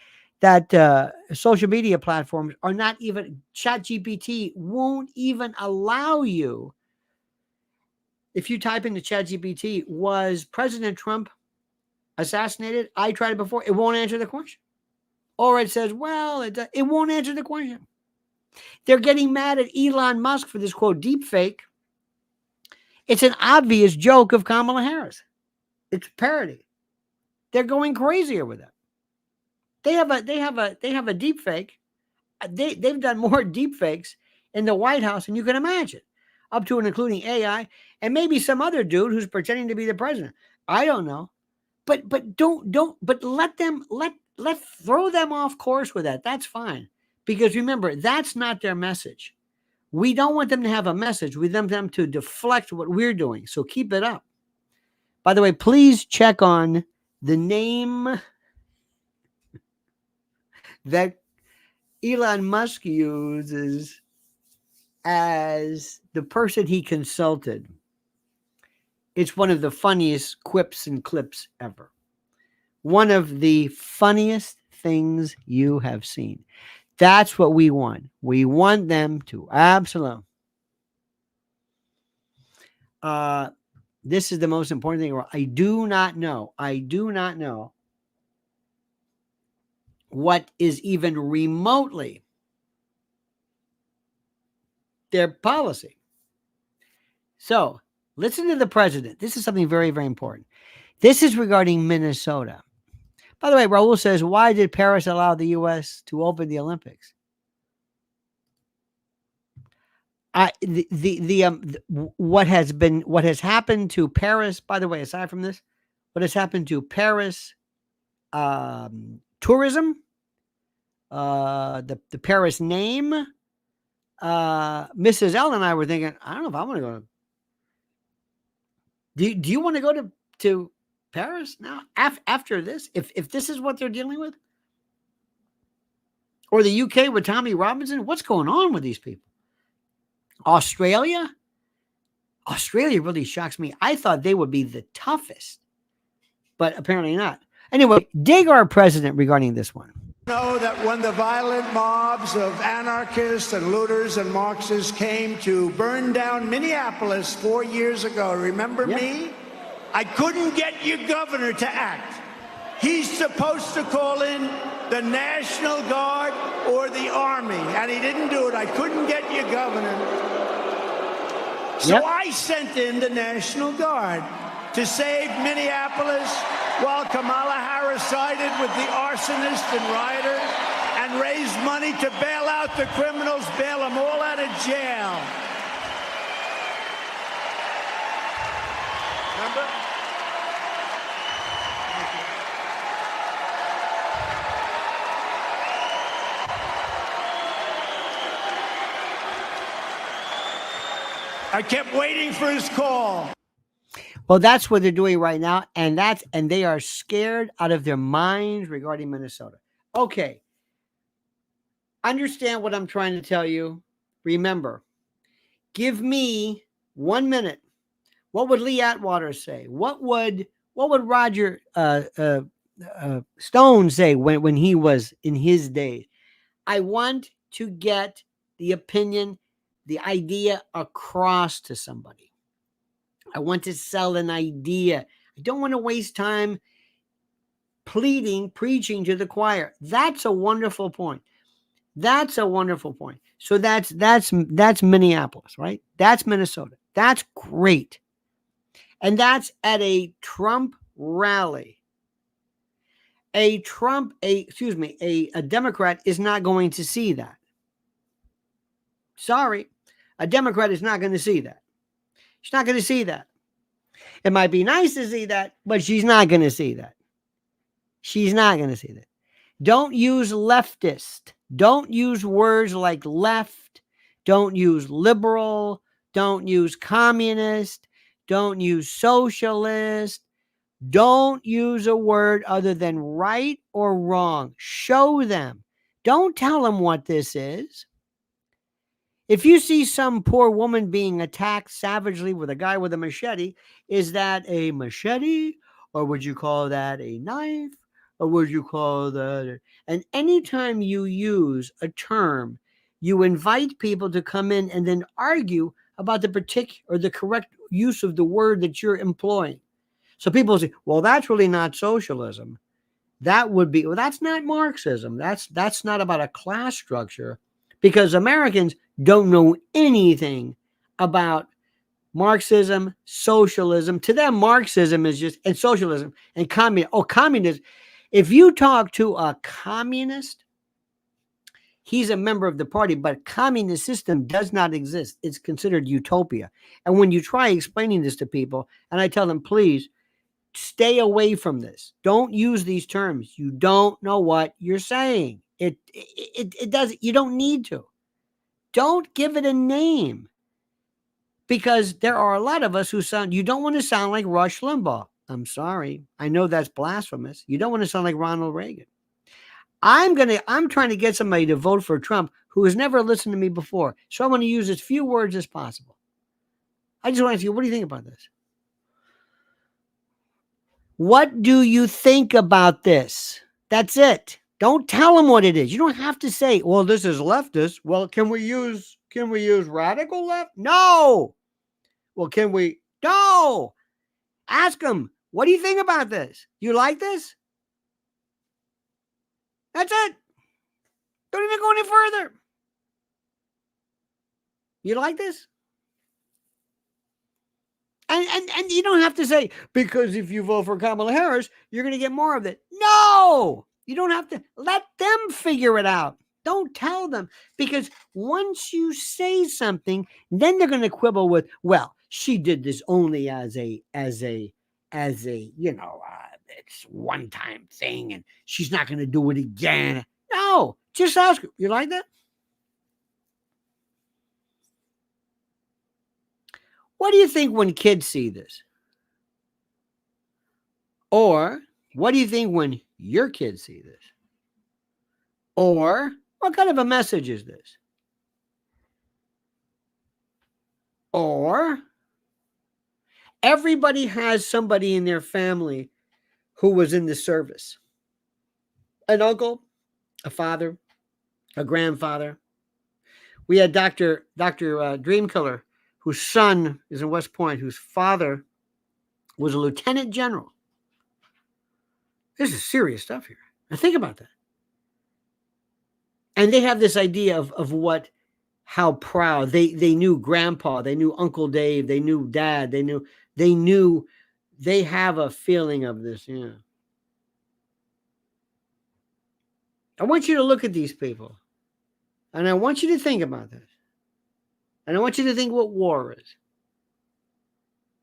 social media platforms are not even, ChatGPT won't even allow you. If you type into ChatGPT, was President Trump assassinated? I tried it before. It won't answer the question. Or it says, well, it won't answer the question. They're getting mad at Elon Musk for this, quote, deep fake. It's an obvious joke of Kamala Harris. It's parody. They're going crazier with it. They have a deep fake. They've done more deep fakes in the White House than you can imagine, up to and including AI and maybe some other dude who's pretending to be the president. I don't know, but let throw them off course with that. That's fine, because remember, that's not their message. We don't want them to have a message. We want them to deflect what we're doing. So keep it up. By the way, please check on the name that Elon Musk uses as the person he consulted. It's one of the funniest quips and clips ever. One of the funniest things you have seen. That's what we want. We want them to absolutely. This is the most important thing. I do not know what is even remotely their policy. So listen to the president. This is something very, very important. This is regarding Minnesota. By the way, Raul says, why did Paris allow the U.S. to open the Olympics? What has happened to Paris, by the way, aside from this, what has happened to Paris tourism, the Paris name, Mrs. L and I were thinking, I don't know if I want to go to. Do you want to go to Paris now after this? If this is what they're dealing with, or the UK with Tommy Robinson, what's going on with these people? Australia really shocks me. I thought they would be the toughest, but apparently not. Anyway, dig our president regarding this one.
Know that when the violent mobs of anarchists and looters and Marxists came to burn down Minneapolis 4 years ago, remember me? I couldn't get your governor to act. He's supposed to call in the National Guard or the Army, and he didn't do it. I couldn't get your governor. So I sent in the National Guard to save Minneapolis while Kamala Harris sided with the arsonist and rioter and raised money to bail out the criminals, bail them all out of jail. Remember? I kept waiting for his call.
Well, that's what they're doing right now, and they are scared out of their minds regarding Minnesota. Okay. Understand what I'm trying to tell you. Remember, give me 1 minute. What would Lee Atwater say? What would Roger Stone say when he was in his days? I want to get the opinion, the idea across to somebody. I want to sell an idea. I don't want to waste time preaching to the choir. That's a wonderful point. That's a wonderful point. So that's Minneapolis, right? That's Minnesota. That's great. And that's at a Trump rally. A Democrat is not going to see that. Sorry. A Democrat is not going to see that. She's not going to see that. It might be nice to see that, but she's not going to see that. She's not going to see that. Don't use leftist. Don't use words like left. Don't use liberal. Don't use communist. Don't use socialist. Don't use a word other than right or wrong. Show them. Don't tell them what this is. If you see some poor woman being attacked savagely with a guy with a machete, is that a machete Or would you call that a knife? Or would you call that? And anytime you use a term, you invite people to come in and then argue about the particular or the correct use of the word that you're employing. So people say, well, that's really not socialism. That would be, well, that's not Marxism. That's not about a class structure, because Americans don't know anything about Marxism, socialism. To them, Marxism is just, and socialism and communism. Oh, communism. If you talk to a communist, he's a member of the party, but communist system does not exist. It's considered utopia. And when you try explaining this to people, and I tell them, please stay away from this. Don't use these terms. You don't know what you're saying. It does. You don't need to. Don't give it a name. Because there are a lot of us who you don't want to sound like Rush Limbaugh. I'm sorry. I know that's blasphemous. You don't want to sound like Ronald Reagan. I'm trying to get somebody to vote for Trump who has never listened to me before. So I'm going to use as few words as possible. I just want to ask you, what do you think about this? What do you think about this? That's it. Don't tell them what it is. You don't have to say, well, this is leftist. Well, can we use radical left? No. Well, can we? No. Ask them, what do you think about this? You like this? That's it. Don't even go any further. You like this? And you don't have to say, because if you vote for Kamala Harris, you're going to get more of it. No, you don't have to. Let them figure it out. Don't tell them, because once you say something, then they're going to quibble with, well, she did this only as a it's one-time thing, and she's not going to do it again. No, just ask her. You like that? What do you think when kids see this? Or what do you think when your kids see this? Or what kind of a message is this? Or everybody has somebody in their family who was in the service. An uncle, a father, a grandfather. We had Dr. Dreamkiller, whose son is in West Point, whose father was a lieutenant general. This is serious stuff here. Now think about that. And they have this idea of how proud they knew grandpa, they knew Uncle Dave, they knew dad, they have a feeling of this. Yeah. I want you to look at these people, and I want you to think about this. And I want you to think what war is.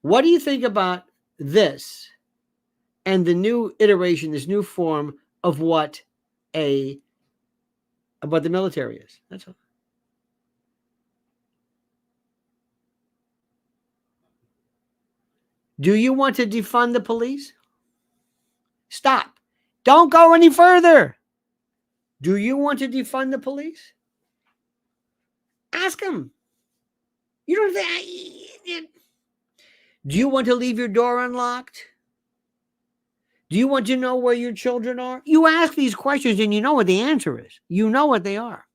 What do you think about this and the new iteration, this new form of what the military is? That's all. Do you want to defund the police? Stop. Don't go any further. Do you want to defund the police? Ask them. You don't think. Do you want to leave your door unlocked? Do you want to know where your children are? You ask these questions and you know what the answer is. You know what they are.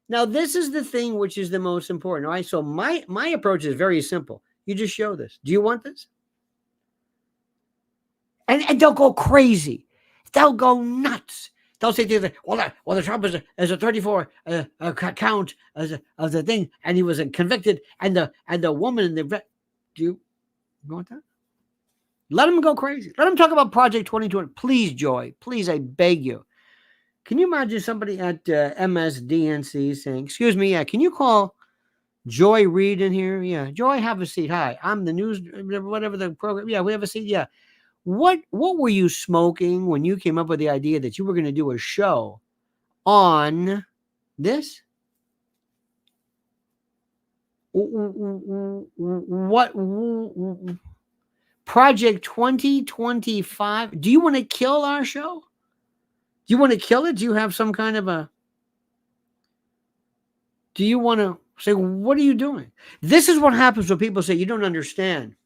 Now, this is the thing which is the most important. All right. So my approach is very simple. You just show this. Do you want this? And they'll go crazy. They'll go nuts. They'll say things like, well, the Trump is a 34 count of the thing, and he was convicted, and the woman in the do you want that? Let them go crazy. Let them talk about Project 2020. Please, Joy. Please, I beg you. Can you imagine somebody at MSDNC saying, excuse me, can you call Joy Reid in here? Yeah, Joy, have a seat. Hi, I'm the news, whatever the program. Yeah, we have a seat. Yeah. What were you smoking when you came up with the idea that you were going to do a show on this? What Project 2025? Do you want to kill our show? Do you want to kill it? Do you have some kind of do you want to say, what are you doing? This is what happens when people say, you don't understand.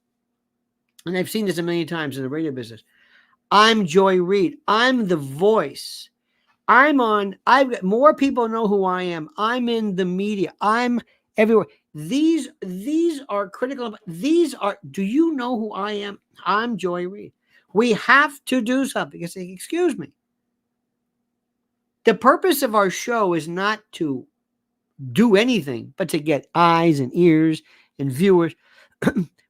and I've seen this a million times in the radio business. I'm Joy Reid. I'm the voice. I've got more people know who I am. I'm in the media. I'm everywhere. These are critical. Do you know who I am? I'm Joy Reid. We have to do something. I say, excuse me. The purpose of our show is not to do anything, but to get eyes and ears and viewers.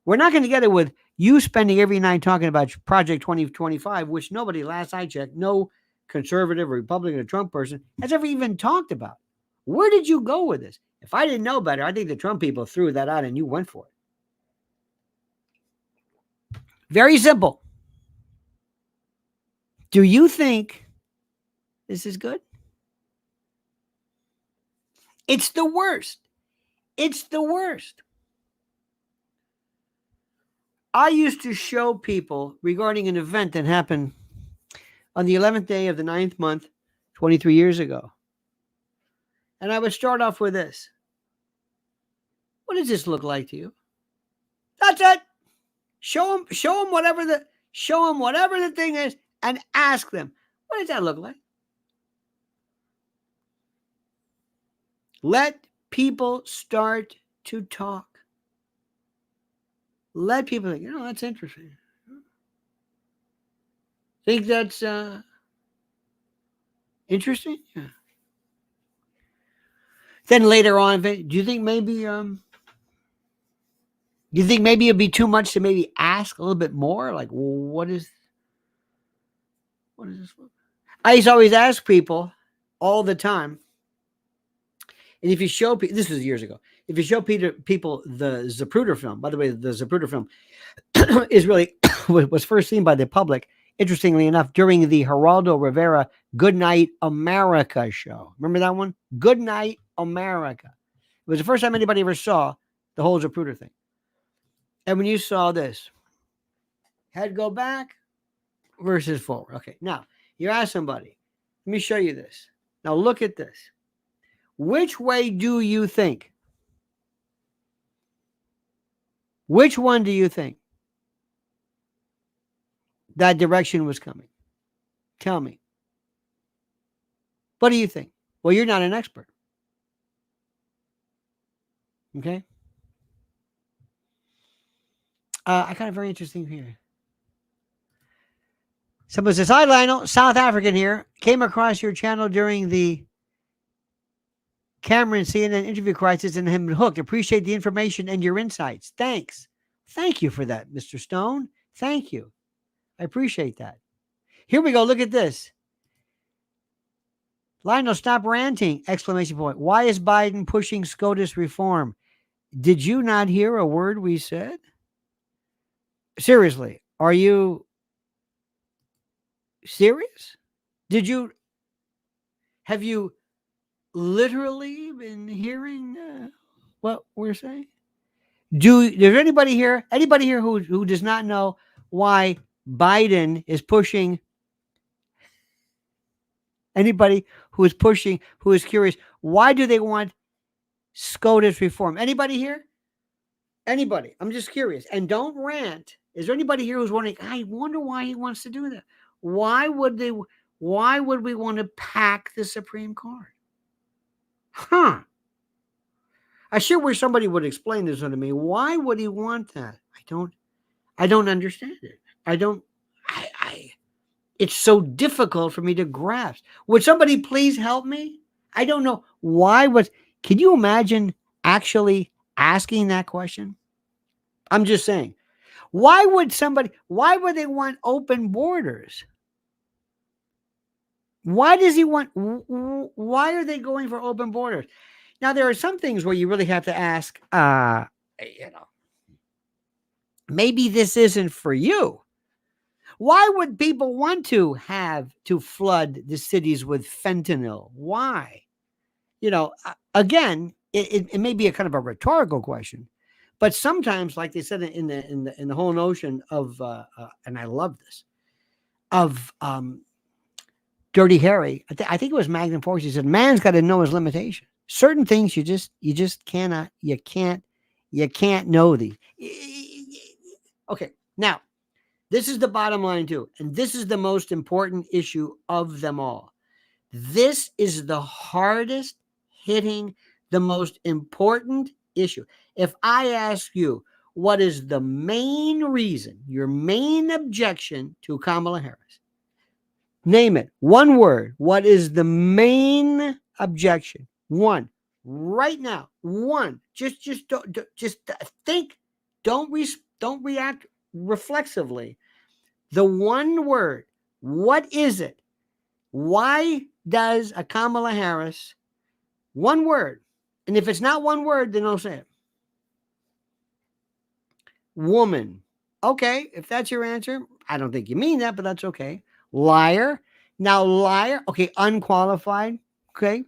We're not going to get it with you spending every night talking about Project 2025, which nobody, last I checked, no conservative or Republican or Trump person has ever even talked about. Where did you go with this? If I didn't know better, I think the Trump people threw that out and you went for it. Very simple. Do you think this is good? It's the worst. It's the worst. I used to show people regarding an event that happened on the 11th day of the 9th month, 23 years ago. And I would start off with this. What does this look like to you? That's it. Show them whatever the thing is and ask them, what does that look like? Let people start to talk. Let people think, that's interesting. Think that's interesting? Yeah. Then later on, do you think maybe it'd be too much to maybe ask a little bit more? Like, well, what is this? I used to always ask people all the time. And if you show people, this was years ago, if you show people the Zapruder film, by the way, the Zapruder film is really was first seen by the public, interestingly enough, during the Geraldo Rivera Good Night America show. Remember that one? Good Night America. It was the first time anybody ever saw the whole Zapruder thing. And when you saw this, head go back versus forward. Okay, now you ask somebody, let me show you this. Now look at this. Which way do you think? Which one do you think that direction was coming? Tell me. What do you think? Well, you're not an expert. Okay? I got a very interesting here. Someone says, hi, Lionel, South African here. Came across your channel during the Cameron CNN interview crisis and him hooked. Appreciate the information and your insights. Thanks. Thank you for that, Mr. Stone. Thank you. I appreciate that. Here we go. Look at this. Lionel, stop ranting! Exclamation point. Why is Biden pushing SCOTUS reform? Did you not hear a word we said? Seriously, are you serious? Have you literally been hearing what we're saying? There's anybody here who does not know why Biden is pushing? Anybody who is curious, why do they want SCOTUS reform? Anybody here? Anybody? I'm just curious. And don't rant. Is there anybody here who's wondering, I wonder why he wants to do that? Why would we want to pack the Supreme Court? Huh. I sure wish somebody would explain this to me. Why would he want that? I don't understand it. It's so difficult for me to grasp. Would somebody please help me? I don't know. Can you imagine actually asking that question? I'm just saying. Why would they want open borders? Why are they going for open borders? Now, there are some things where you really have to ask, maybe this isn't for you. Why would people want to flood the cities with fentanyl? Why? Again, it may be a kind of a rhetorical question, but sometimes, like they said in the whole notion of, and I love this, of Dirty Harry. I think it was Magnum Force. He said, "Man's got to know his limitation. Certain things you just cannot. You can't know these." Okay, Now, this is the bottom line too, and this is the most important issue of them all. This is the hardest hitting, the most important issue. If I ask you, what is the main reason, your main objection to Kamala Harris? Name it. One word. What is the main objection? One. Right now. One. Just think. Don't react reflexively. The one word. What is it? Why does a Kamala Harris, one word, and if it's not one word, then don't say it. Woman. Okay, if that's your answer, I don't think you mean that, but that's okay. Liar. Now, liar. Okay, unqualified. Okay.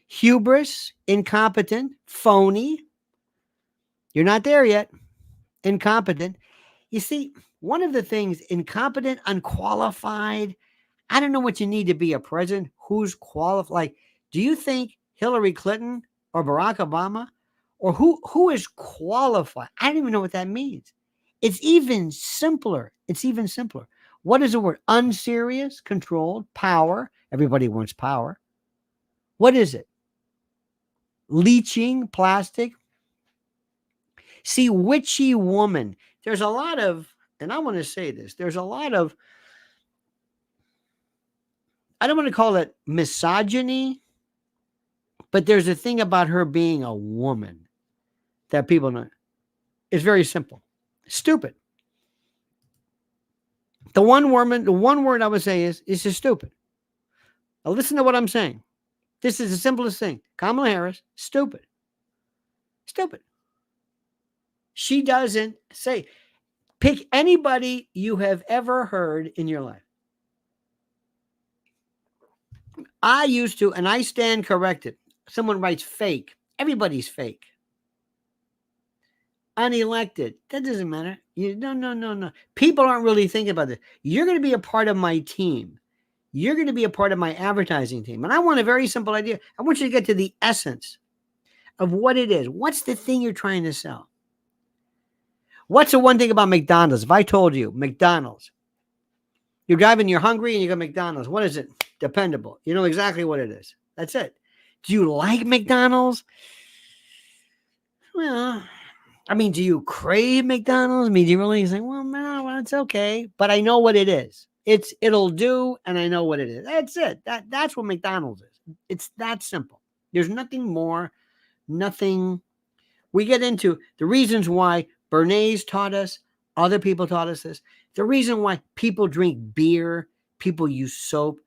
Hubris. Incompetent. Phony. You're not there yet. Incompetent. You see, one of the things, incompetent, unqualified, I don't know what you need to be a president. Who's qualified? Like, do you think Hillary Clinton or Barack Obama or who is qualified? I don't even know what that means. It's even simpler. It's even simpler. What is the word? Unserious, controlled, power. Everybody wants power. What is it? Leeching, plastic. See, witchy woman. There's a lot of, and I want to say this, there's a lot of, I don't want to call it misogyny, but there's a thing about her being a woman that people know. It's very simple. Stupid. The one word I would say is just stupid. Now listen to what I'm saying. This is the simplest thing. Kamala Harris, stupid. Stupid. She doesn't say, pick anybody you have ever heard in your life. I used to, and I stand corrected. Someone writes fake. Everybody's fake. Unelected. That doesn't matter. No. People aren't really thinking about this. You're going to be a part of my team. You're going to be a part of my advertising team. And I want a very simple idea. I want you to get to the essence of what it is. What's the thing you're trying to sell? What's the one thing about McDonald's? If I told you, McDonald's, you're driving, you're hungry, and you go McDonald's. What is it? Dependable. You know exactly what it is. That's it. Do you like McDonald's? Well, I mean, do you crave McDonald's? I mean, do you really think, well, no, it's okay. But I know what it is. It'll do, and I know what it is. That's it. That's what McDonald's is. It's that simple. There's nothing more, nothing. We get into the reasons why Bernays taught us, other people taught us this. The reason why people drink beer, people use soap.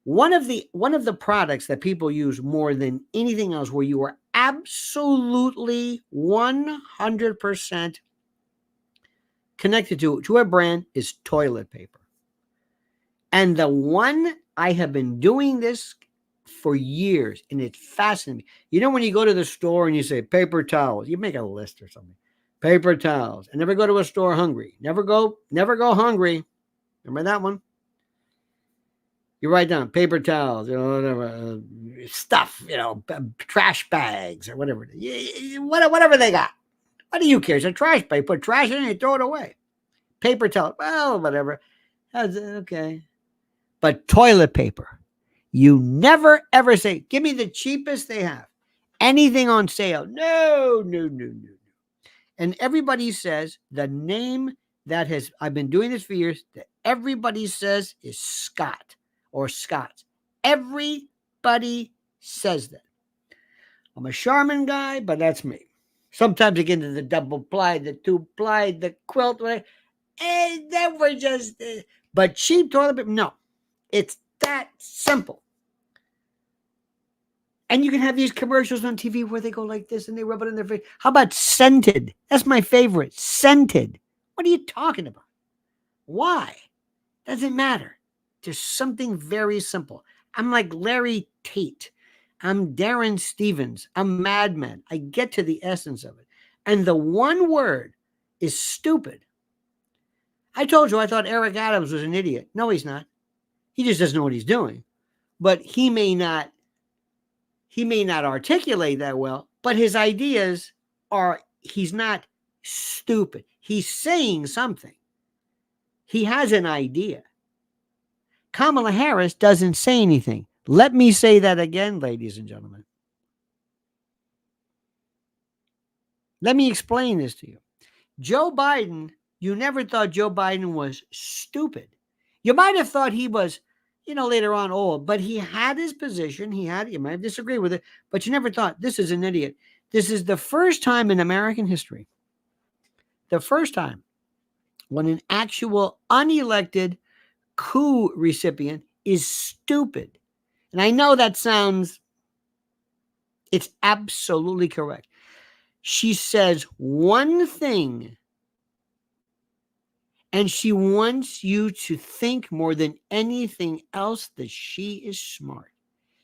One of the products that people use more than anything else, where you are absolutely 100% connected to a brand, is toilet paper. And the one, I have been doing this for years, and it's fascinating me. You know, when you go to the store and you say paper towels, you make a list or something. Paper towels. And never go to a store hungry. Never go hungry. Remember that one? You write down paper towels, whatever, stuff, trash bags or whatever. Whatever they got. What do you care? It's a trash bag. Put trash in it and throw it away. Paper towel. Well, whatever. Okay. But toilet paper. You never, ever say, give me the cheapest they have. Anything on sale. No. And everybody says the name that I've been doing this for years, that everybody says is Scott or Scott's. Everybody says that. I'm a Charmin guy, but that's me. Sometimes I get into the double ply, the two ply, the quilt, whatever. And then we're just, but cheap toilet paper, no. It's that simple. And you can have these commercials on TV where they go like this and they rub it in their face. How about scented? That's my favorite. Scented. What are you talking about? Why? Doesn't matter. There's something very simple. I'm like Larry Tate. I'm Darren Stevens. I'm Mad Men. I get to the essence of it. And the one word is stupid. I told you I thought Eric Adams was an idiot. No, he's not. He just doesn't know what he's doing. But he may not articulate that well, but his ideas are, he's not stupid. He's saying something. He has an idea. Kamala Harris doesn't say anything. Let me say that again, ladies and gentlemen. Let me explain this to you. Joe Biden, you never thought Joe Biden was stupid. You might have thought he was, later on old, but he had his position. You might have disagreed with it, but you never thought this is an idiot. This is the first time in American history, the first time when an actual unelected coup recipient is stupid. And I know that it's absolutely correct. She says one thing, and she wants you to think more than anything else that she is smart.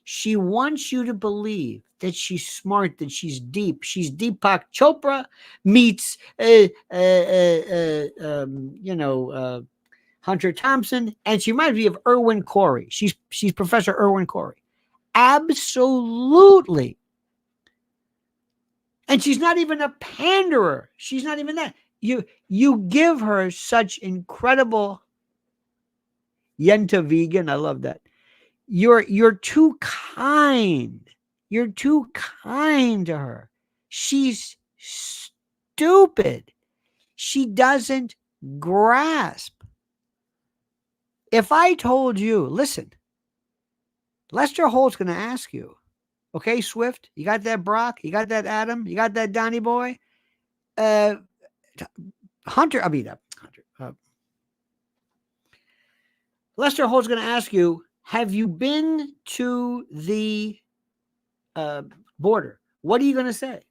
She wants you to believe that she's smart, that she's deep. She's Deepak Chopra meets, Hunter Thompson, and she reminds me of Erwin Corey. She's Professor Erwin Corey. Absolutely. And she's not even a panderer. She's not even that. You give her such incredible yenta vegan. I love that. You're too kind. You're too kind to her. She's stupid. She doesn't grasp. If I told you, listen, Lester Holt's going to ask you, okay, Swift, you got that Brock? You got that Adam? You got that Donnie boy? Lester Holt's going to ask you, have you been to the border? What are you going to say?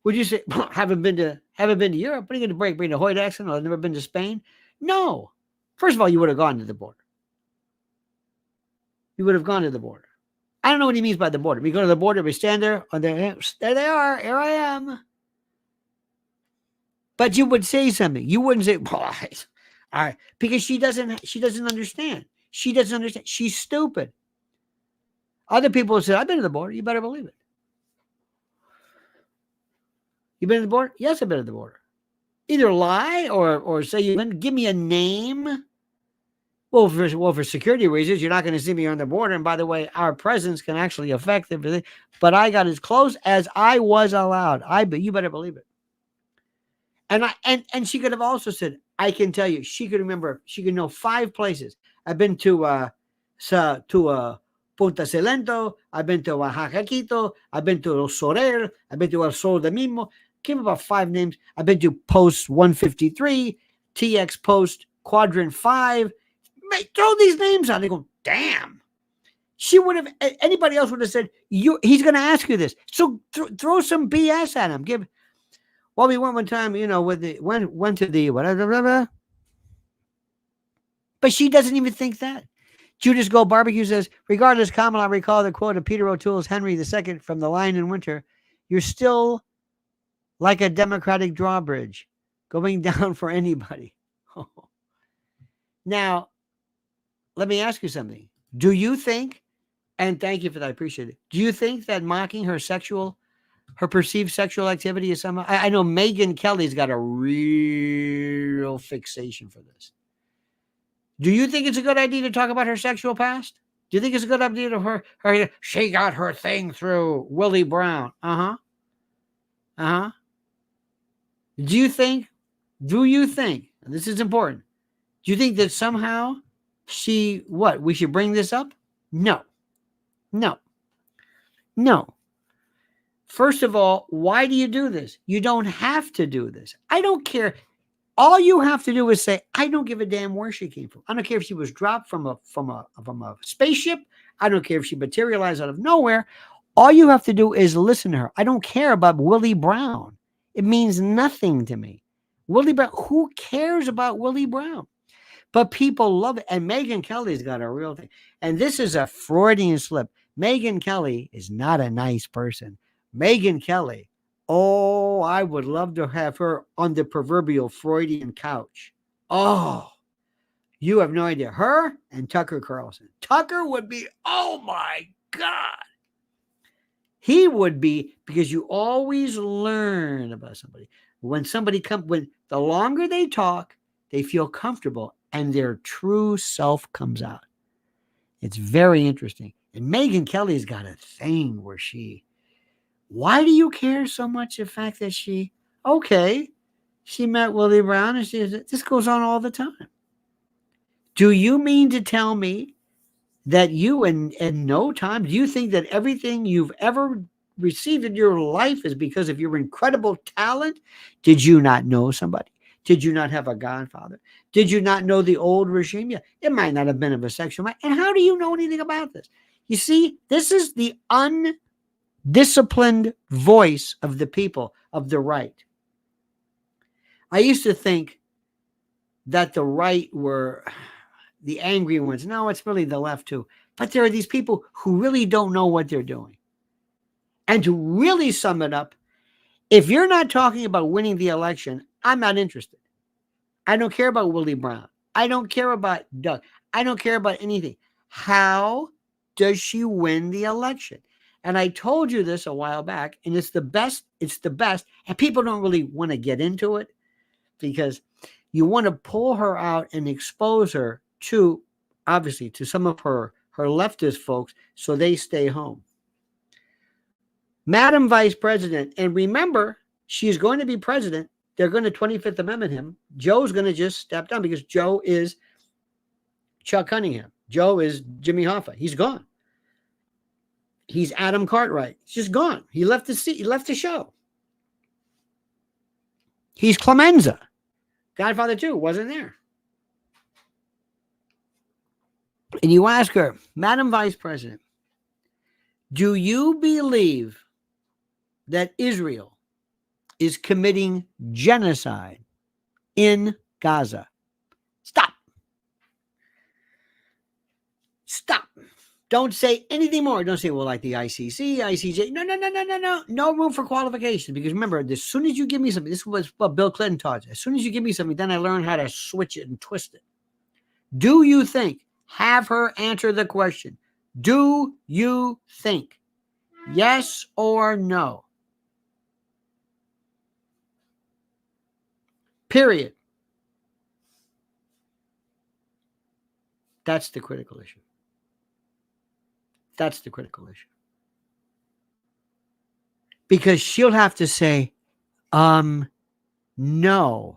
Would you say, haven't been to Europe? What are you going to bring the Hoyt accent? I've never been to Spain. No. First of all, you would have gone to the border. You would have gone to the border. I don't know what he means by the border. We go to the border, we stand there, and there they are. Here I am. But you would say something. You wouldn't say, all right, because she doesn't understand. She doesn't understand. She's stupid. Other people say, I've been to the border. You better believe it. You been to the border? Yes, I've been to the border. Either lie or say you've been. Give me a name. Well, for security reasons, you're not going to see me on the border. And by the way, our presence can actually affect everything. But I got as close as I was allowed. You better believe it. And she could have also said, I can tell you, she could remember, she could know 5 places. I've been to Punta Salento, I've been to Oaxaca, Quito, I've been to Sorer, I've been to El Sol de Mimo. Give about 5 names. I've been to Post 153, TX Post Quadrant 5. Throw these names out. They go, damn. She would have, anybody else would have said, he's going to ask you this. So throw some BS at him. Well, we went one time, went to the whatever. But she doesn't even think that. Judas Gold Barbecue says, regardless, Kamala, I recall the quote of Peter O'Toole's Henry II from The Lion in Winter. You're still like a Democratic drawbridge going down for anybody. Now, let me ask you something. Do you think, and thank you for that, I appreciate it. Do you think that mocking her perceived sexual activity is somehow, I know Megyn Kelly's got a real fixation for this. Do you think it's a good idea to talk about her sexual past? Do you think it's a good idea to her she got her thing through Willie Brown? Do you think, and this is important, do you think that somehow we should bring this up? No. First of all, why do you do this? You don't have to do this. I don't care. All you have to do is say, I don't give a damn where she came from. I don't care if she was dropped from a spaceship. I don't care if she materialized out of nowhere. All you have to do is listen to her. I don't care about Willie Brown. It means nothing to me. Willie Brown, who cares about Willie Brown? But people love it. And Megyn Kelly's got a real thing. And this is a Freudian slip. Megyn Kelly is not a nice person. Megyn Kelly, oh, I would love to have her on the proverbial Freudian couch. Oh, you have no idea. Her and Tucker Carlson. Tucker would be, oh my God. He would be, because you always learn about somebody. When the longer they talk, They feel comfortable and their true self comes out. It's very interesting. And Megyn Kelly's got a thing where why do you care so much the fact that she met Willie Brown and this goes on all the time. Do you mean to tell me that you in no time, do you think that everything you've ever received in your life is because of your incredible talent? Did you not know somebody? Did you not have a godfather? Did you not know the old regime? Yeah, it might not have been of a sexual mind. And how do you know anything about this? You see, this is the undisciplined voice of the people of the right. I used to think that the right were the angry ones. No, it's really the left too. But there are these people who really don't know what they're doing. And to really sum it up, if you're not talking about winning the election, I'm not interested. I don't care about Willie Brown. I don't care about Doug. I don't care about anything. How does she win the election? And I told you this a while back, and it's the best. It's the best. And people don't really want to get into it because you want to pull her out and expose her to, obviously, to some of her leftist folks so they stay home. Madam Vice President, and remember, she's going to be president. They're going to 25th Amendment him. Joe's going to just step down because Joe is Chuck Cunningham. Joe is Jimmy Hoffa. He's gone. He's Adam Cartwright. He's just gone. He left the seat. He left the show. He's Clemenza. Godfather 2 wasn't there. And you ask her, Madam Vice President, do you believe that Israel is committing genocide in Gaza? Stop. Stop. Don't say anything more. Don't say, well, like the ICC, ICJ. No. No room for qualification. Because remember, as soon as you give me something, this was what Bill Clinton taught us. As soon as you give me something, then I learn how to switch it and twist it. Do you think? Have her answer the question. Do you think? Yes or no? Period. That's the critical issue. That's the critical issue. Because she'll have to say, no.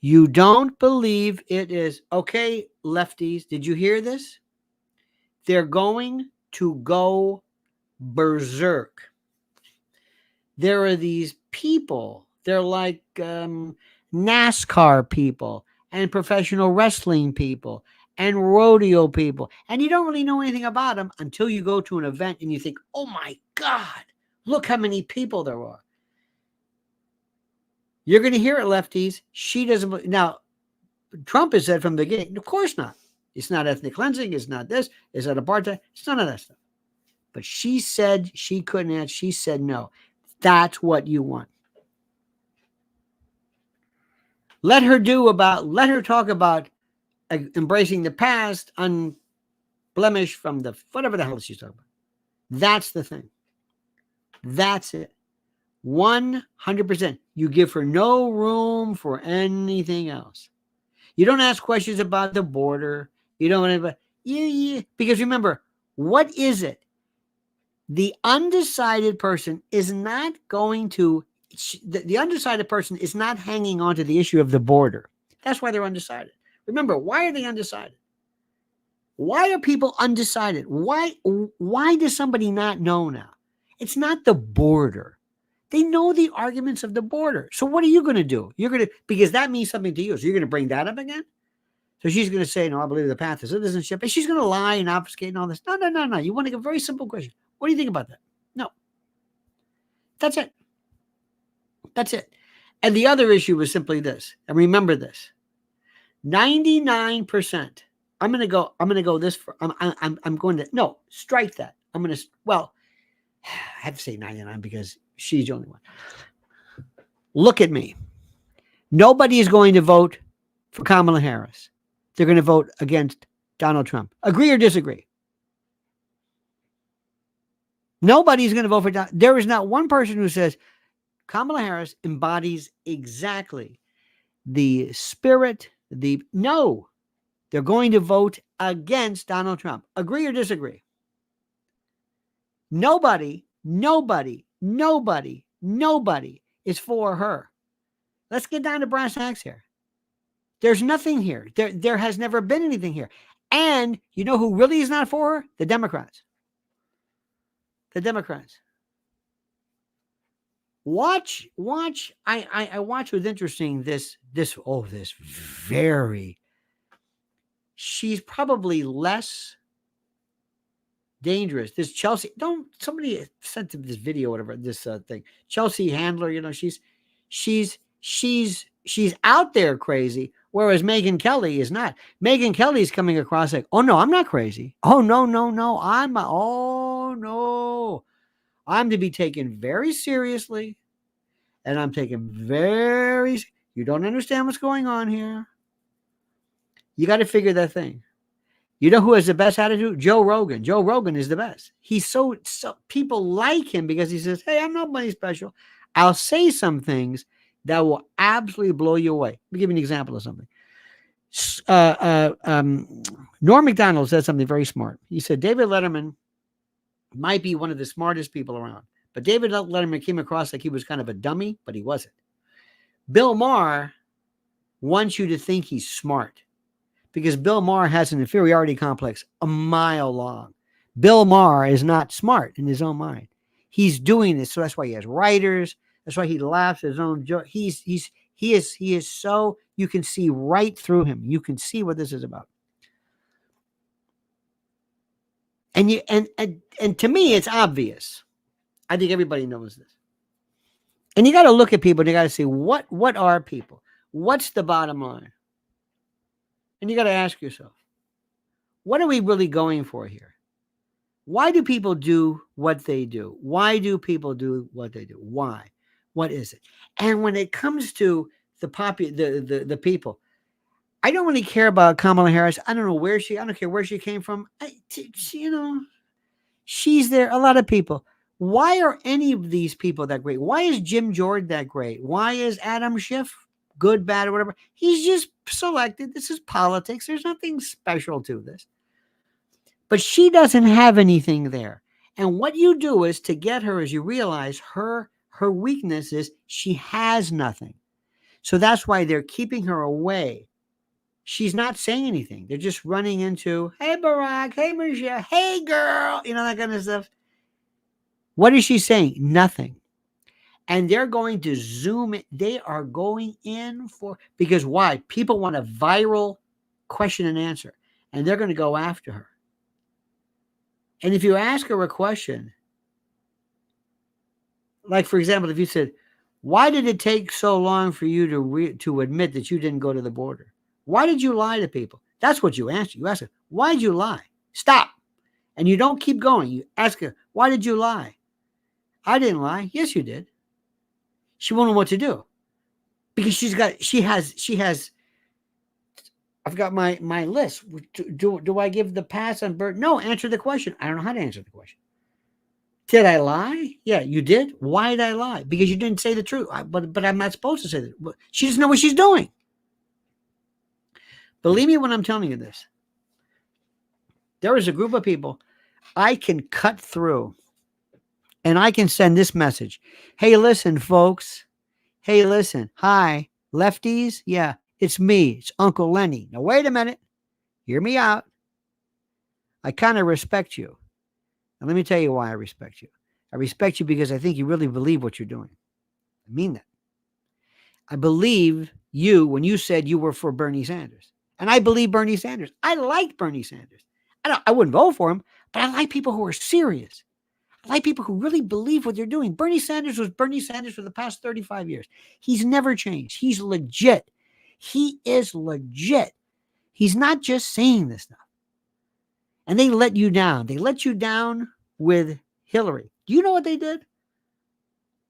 You don't believe it is. Okay, lefties, did you hear this? They're going to go berserk. There are these people. They're like NASCAR people and professional wrestling people and rodeo people. And you don't really know anything about them until you go to an event and you think, oh my God, look how many people there are. You're going to hear it, lefties. She doesn't. Now, Trump has said from the beginning, of course not. It's not ethnic cleansing. It's not this. It's not apartheid. It's none of that stuff. But she said she couldn't answer. She said no. That's what you want. Let her talk about embracing the past, unblemished from the whatever the hell she's talking about. That's the thing. That's it. 100%. You give her no room for anything else. You don't ask questions about the border. You don't because remember, what is it? The undecided person is not going to. The undecided person is not hanging on to the issue of the border. That's why they're undecided. Remember, why are they undecided? Why are people undecided? Why does somebody not know now? It's not the border. They know the arguments of the border. So what are you going to do? Because that means something to you. So you're going to bring that up again? So she's going to say, no, I believe the path is citizenship. And she's going to lie and obfuscate and all this. No. You want to get a very simple question. What do you think about that? No. That's it. That's it. And the other issue was simply this. And remember this. 99%. I'm going to go this for, I'm going to, no, strike that. I'm going to, well, I have to say 99 because she's the only one. Look at me. Nobody is going to vote for Kamala Harris. They're going to vote against Donald Trump. Agree or disagree? Nobody's going to vote for Donald. There is not one person who says Kamala Harris embodies exactly the spirit, no, they're going to vote against Donald Trump. Agree or disagree? Nobody is for her. Let's get down to brass tacks here. There's nothing here. There has never been anything here. And you know who really is not for her? The Democrats. The Democrats. Watch. I watch with interesting this very. She's probably less dangerous. This Chelsea, somebody sent this video, whatever, this thing. Chelsea Handler, you know, she's out there crazy, whereas Megyn Kelly is not. Megyn Kelly's coming across like, oh no, I'm not crazy. Oh no, I'm to be taken very seriously, and I'm taken very. You don't understand what's going on here. You got to figure that thing. You know who has the best attitude? Joe Rogan. Joe Rogan is the best. He's so people like him because he says, hey, I'm nobody special. I'll say some things that will absolutely blow you away. Let me give you an example of something. Norm Macdonald said something very smart. He said, David Letterman might be one of the smartest people around, but David Letterman came across like he was kind of a dummy, but he wasn't. Bill Maher wants you to think he's smart, because Bill Maher has an inferiority complex a mile long. Bill Maher is not smart in his own mind. He's doing this, so that's why he has writers. That's why he laughs at his own joke. He is so, you can see right through him. You can see what this is about. And to me, it's obvious. I think everybody knows this. And you got to look at people and you got to see what are people? What's the bottom line? And you got to ask yourself, what are we really going for here? Why do people do what they do? Why do people do what they do? Why? What is it? And when it comes to the people, I don't really care about Kamala Harris. I don't care where she came from. She's there. A lot of people. Why are any of these people that great? Why is Jim Jordan that great? Why is Adam Schiff good, bad, or whatever? He's just selected. This is politics. There's nothing special to this. But she doesn't have anything there. And what you do is to get her is you realize her weakness is she has nothing. So that's why they're keeping her away. She's not saying anything. They're just running into, hey, Barack, hey, Michelle, hey, girl, that kind of stuff. What is she saying? Nothing. And they're going to zoom it. They are going in for, because why? People want a viral question and answer, and they're going to go after her. And if you ask her a question, like, for example, if you said, why did it take so long for you to admit that you didn't go to the border? Why did you lie to people? That's what you answer. You ask her, why did you lie? Stop. And you don't keep going. You ask her, why did you lie? I didn't lie. Yes, you did. She won't know what to do because she has, I've got my list. Do I give the pass on Bert? No, answer the question. I don't know how to answer the question. Did I lie? Yeah, you did. Why did I lie? Because you didn't say the truth. But I'm not supposed to say that. She doesn't know what she's doing. Believe me when I'm telling you this. There is a group of people I can cut through and I can send this message. Hey, listen, folks. Hey, listen. Hi, lefties. Yeah, it's me. It's Uncle Lenny. Now, wait a minute. Hear me out. I kind of respect you. And let me tell you why I respect you. I respect you because I think you really believe what you're doing. I mean that. I believe you when you said you were for Bernie Sanders. And I believe Bernie Sanders. I like Bernie Sanders. I wouldn't vote for him, but I like people who are serious. I like people who really believe what they're doing. Bernie Sanders was Bernie Sanders for the past 35 years. He's never changed. He's legit. He is legit. He's not just saying this stuff. And they let you down. They let you down with Hillary. Do you know what they did?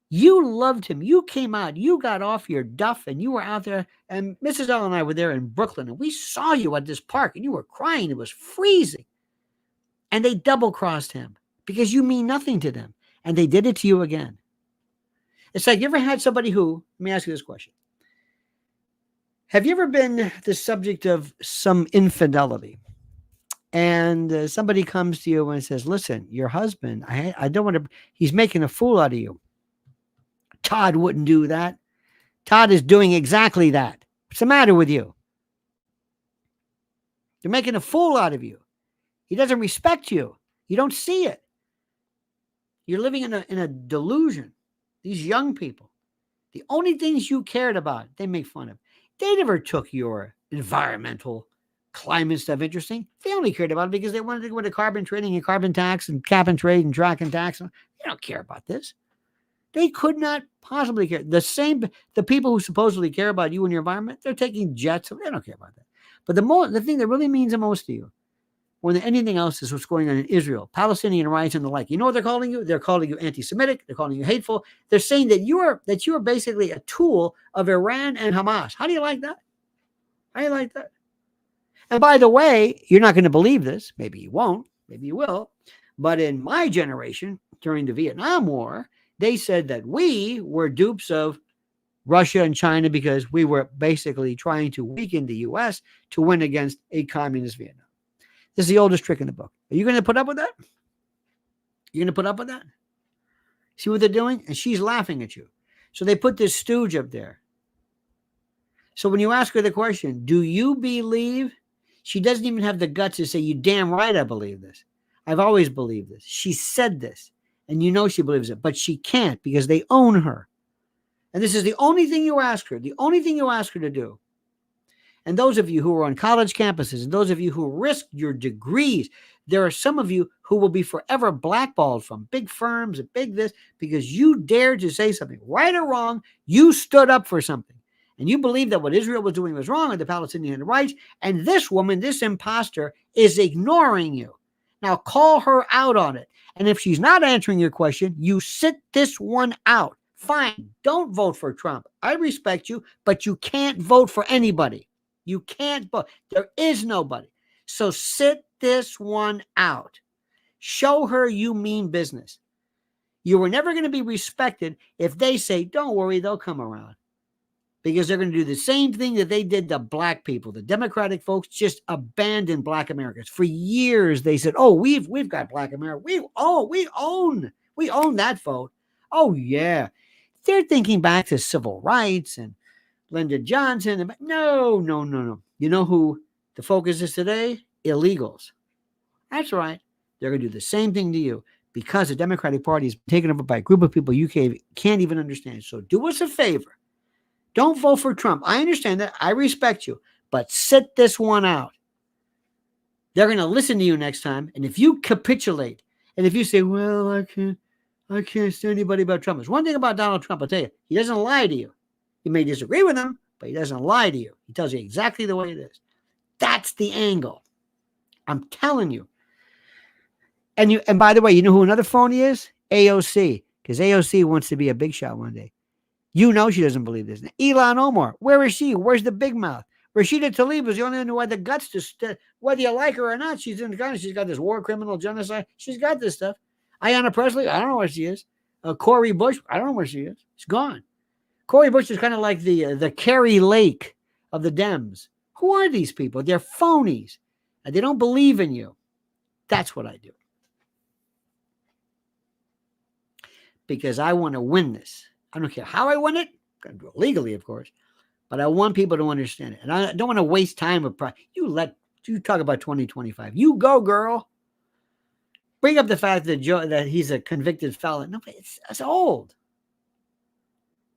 You loved him. You came out. You got off your duff and you were out there. And Mrs. L and I were there in Brooklyn. And we saw you at this park and you were crying. It was freezing. And they double-crossed him because you mean nothing to them. And they did it to you again. It's like, you ever had somebody who, let me ask you this question. Have you ever been the subject of some infidelity? And somebody comes to you and says, listen, your husband, I don't want to, he's making a fool out of you. Todd wouldn't do that. Todd is doing exactly that. What's the matter with you? They're making a fool out of you. He doesn't respect you. You don't see it. You're living in a delusion. These young people, the only things you cared about, they make fun of. They never took your environmental climate stuff interesting. They only cared about it because they wanted to go into carbon trading and carbon tax and cap and trade and track and tax. They don't care about this. They could not possibly care. The people who supposedly care about you and your environment, they're taking jets. They don't care about that. But the thing that really means the most to you, more than anything else, is what's going on in Israel, Palestinian rights and the like. You know what they're calling you? They're calling you anti-Semitic. They're calling you hateful. They're saying that you are basically a tool of Iran and Hamas. How do you like that? How do you like that? And by the way, you're not going to believe this. Maybe you won't. Maybe you will. But in my generation, during the Vietnam War, they said that we were dupes of Russia and China because we were basically trying to weaken the U.S. to win against a communist Vietnam. This is the oldest trick in the book. Are you going to put up with that? You're going to put up with that? See what they're doing? And she's laughing at you. So they put this stooge up there. So when you ask her the question, do you believe? She doesn't even have the guts to say, you damn right I believe this. I've always believed this. She said this. And you know she believes it. But she can't because they own her. And this is the only thing you ask her. The only thing you ask her to do. And those of you who are on college campuses, and those of you who risk your degrees, there are some of you who will be forever blackballed from big firms and big this because you dared to say something. Right or wrong, you stood up for something. And you believe that what Israel was doing was wrong with the Palestinian rights. And this woman, this imposter, is ignoring you. Now call her out on it. And if she's not answering your question, you sit this one out. Fine. Don't vote for Trump. I respect you, but you can't vote for anybody. You can't vote. There is nobody. So sit this one out. Show her you mean business. You were never going to be respected if they say, don't worry, they'll come around. Because they're going to do the same thing that they did to black people. The Democratic folks just abandoned black Americans. For years, they said, oh, we've got black America. We own that vote. Oh, yeah. They're thinking back to civil rights and Lyndon Johnson. No. You know who the focus is today? Illegals. That's right. They're going to do the same thing to you because the Democratic Party is taken over by a group of people you can't even understand. So do us a favor. Don't vote for Trump. I understand that. I respect you. But sit this one out. They're going to listen to you next time. And if you capitulate, and if you say, well, I can't stand anybody but Trump. There's one thing about Donald Trump, I'll tell you. He doesn't lie to you. You may disagree with him, but he doesn't lie to you. He tells you exactly the way it is. That's the angle. I'm telling you. And by the way, you know who another phony is? AOC. Because AOC wants to be a big shot one day. You know she doesn't believe this. Ilhan Omar, where is she? Where's the big mouth? Rashida Tlaib was the only one who had the guts to, whether you like her or not, she's in the country. She's got this war criminal genocide. She's got this stuff. Ayanna Pressley, I don't know where she is. Cori Bush, I don't know where she is. She's gone. Cori Bush is kind of like the Carrie Lake of the Dems. Who are these people? They're phonies. And they don't believe in you. That's what I do. Because I want to win this. I don't care how I win it. I'm going to do it legally, of course. But I want people to understand it. And I don't want to waste time with pride. You talk about 2025. You go, girl. Bring up the fact that he's a convicted felon. No, it's old.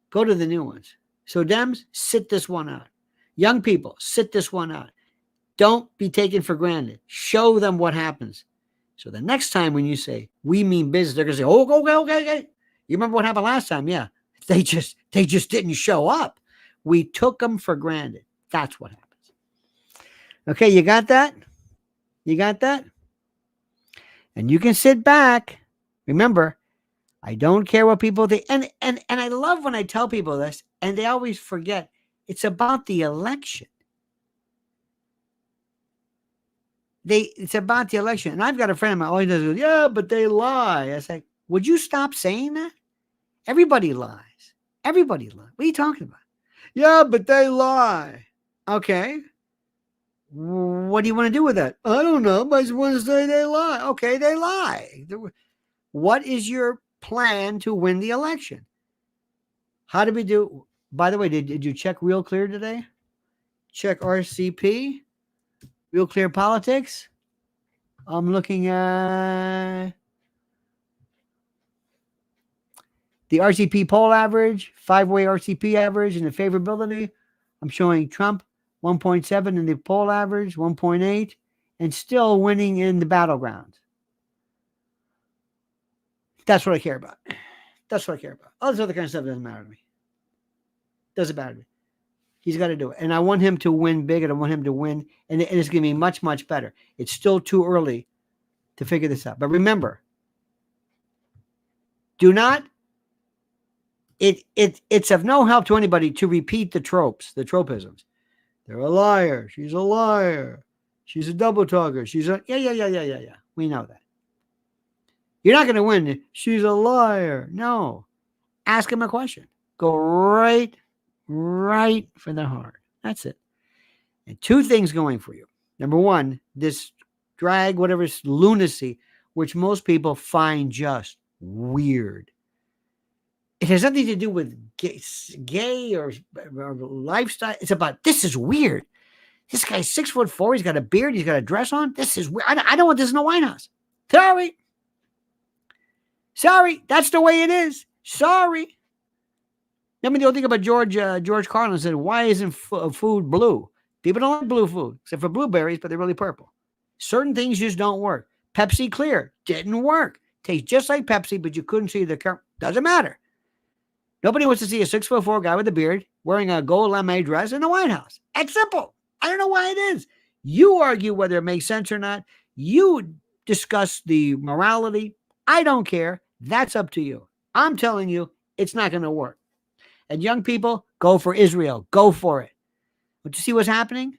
Go to the new ones. So Dems, sit this one out. Young people, sit this one out. Don't be taken for granted. Show them what happens. So the next time when you say, we mean business, they're going to say, oh, okay. You remember what happened last time? Yeah. They just didn't show up. We took them for granted. That's what happens. Okay, you got that? You got that? And you can sit back. Remember, I don't care what people think. And I love when I tell people this, and they always forget. It's about the election. It's about the election. And I've got a friend of mine always does, yeah, but they lie. I say, would you stop saying that? Everybody lies. Everybody lies. What are you talking about? Yeah, but they lie. Okay. What do you want to do with that? I don't know. I just want to say they lie. Okay, they lie. What is your plan to win the election? How did we do? By the way, did you check Real Clear today? Check RCP, Real Clear Politics. I'm looking at the RCP poll average, 5-way RCP average, and the favorability. I'm showing Trump 1.7 in the poll average, 1.8, and still winning in the battlegrounds. That's what I care about. That's what I care about. All this other kind of stuff doesn't matter to me. Doesn't matter to me. He's got to do it. And I want him to win big, and I want him to win. And it's going to be much, much better. It's still too early to figure this out. But remember, do not, it's of no help to anybody to repeat the tropes, the tropisms. They're a liar. She's a liar. She's a double talker. She's a, yeah. We know that. You're not going to win. She's a liar. No. Ask him a question. Go right for the heart. That's it. And two things going for you. Number one, this drag, whatever lunacy, which most people find just weird. It has nothing to do with gay or lifestyle. It's about, this is weird. This guy's 6'4". He's got a beard. He's got a dress on. This is weird. I don't want this in the White House. Sorry. That's the way it is. Sorry. Remember the old thing about George Carlin said, why isn't food blue? People don't like blue food, except for blueberries, but they're really purple. Certain things just don't work. Pepsi Clear didn't work. Tastes just like Pepsi, but you couldn't see the color. Doesn't matter. Nobody wants to see a 6'4" guy with a beard wearing a gold lame dress in the White House. It's simple. I don't know why it is. You argue whether it makes sense or not. You discuss the morality. I don't care. That's up to you. I'm telling you, it's not going to work. And young people, go for Israel. Go for it. But you see what's happening?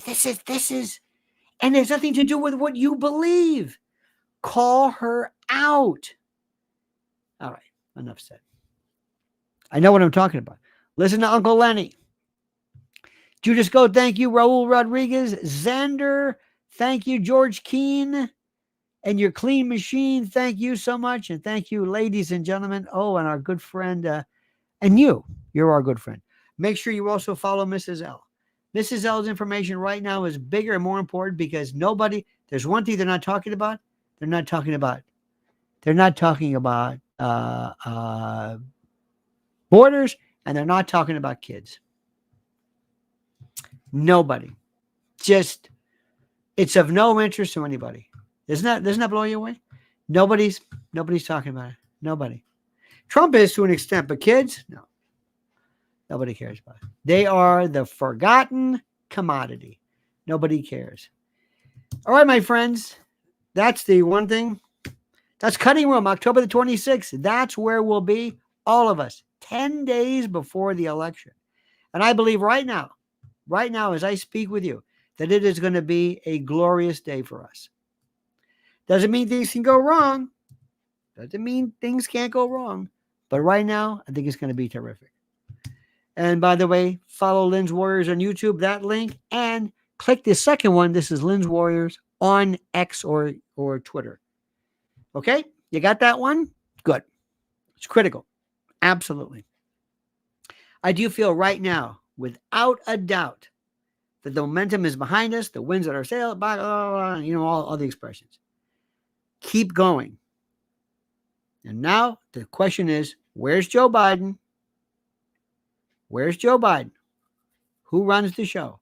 This is, and there's nothing to do with what you believe. Call her out. All right, enough said. I know what I'm talking about. Listen to Uncle Lenny. Judas Go, thank you. Raul Rodriguez. Xander, thank you. George Keene and your clean machine, thank you so much. And thank you, ladies and gentlemen. Oh, and our good friend, and you're our good friend. Make sure you also follow Mrs. L. Mrs. L's information right now is bigger and more important because there's one thing they're not talking about. They're not talking about borders, and they're not talking about kids. Nobody. Just, it's of no interest to anybody. Doesn't that blow you away? Nobody's talking about it. Nobody. Trump is to an extent, but kids, no. Nobody cares about it. They are the forgotten commodity. Nobody cares. All right, my friends. That's the one thing. That's Cutting Room, October the 26th. That's where we'll be, all of us, 10 days before the election. And I believe right now, as I speak with you, that it is going to be a glorious day for us. Doesn't mean things can go wrong. Doesn't mean things can't go wrong. But right now, I think it's going to be terrific. And by the way, follow Lynn's Warriors on YouTube, that link, and click the second one. This is Lynn's Warriors on X or Twitter. Okay? You got that one? Good. It's critical. Absolutely. I do feel right now, without a doubt, that the momentum is behind us, the winds at our sail, all the expressions. Keep going. And now the question is, where's Joe Biden? Where's Joe Biden? Who runs the show?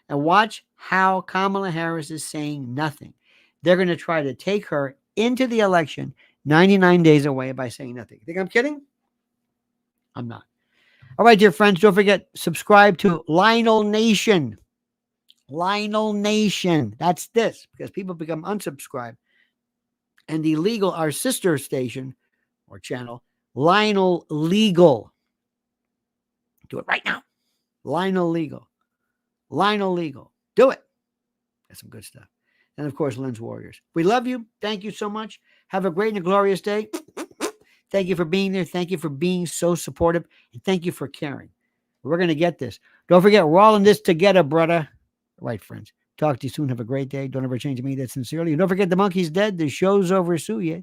And watch how Kamala Harris is saying nothing. They're going to try to take her into the election 99 days away by saying nothing. You think I'm kidding? I'm not. All right, dear friends, don't forget, subscribe to Lionel Nation. Lionel Nation. That's this, because people become unsubscribed. And our sister station or channel, Lionel Legal. Do it right now. Lionel Legal. Lionel Legal. Do it. That's some good stuff. And of course, Lynn's Warriors. We love you. Thank you so much. Have a great and a glorious day. Thank you for being there. Thank you for being so supportive. And thank you for caring. We're going to get this. Don't forget, we're all in this together, brother. Right, friends. Talk to you soon. Have a great day. Don't ever change me that sincerely. And don't forget, the monkey's dead. The show's over. Sue ya.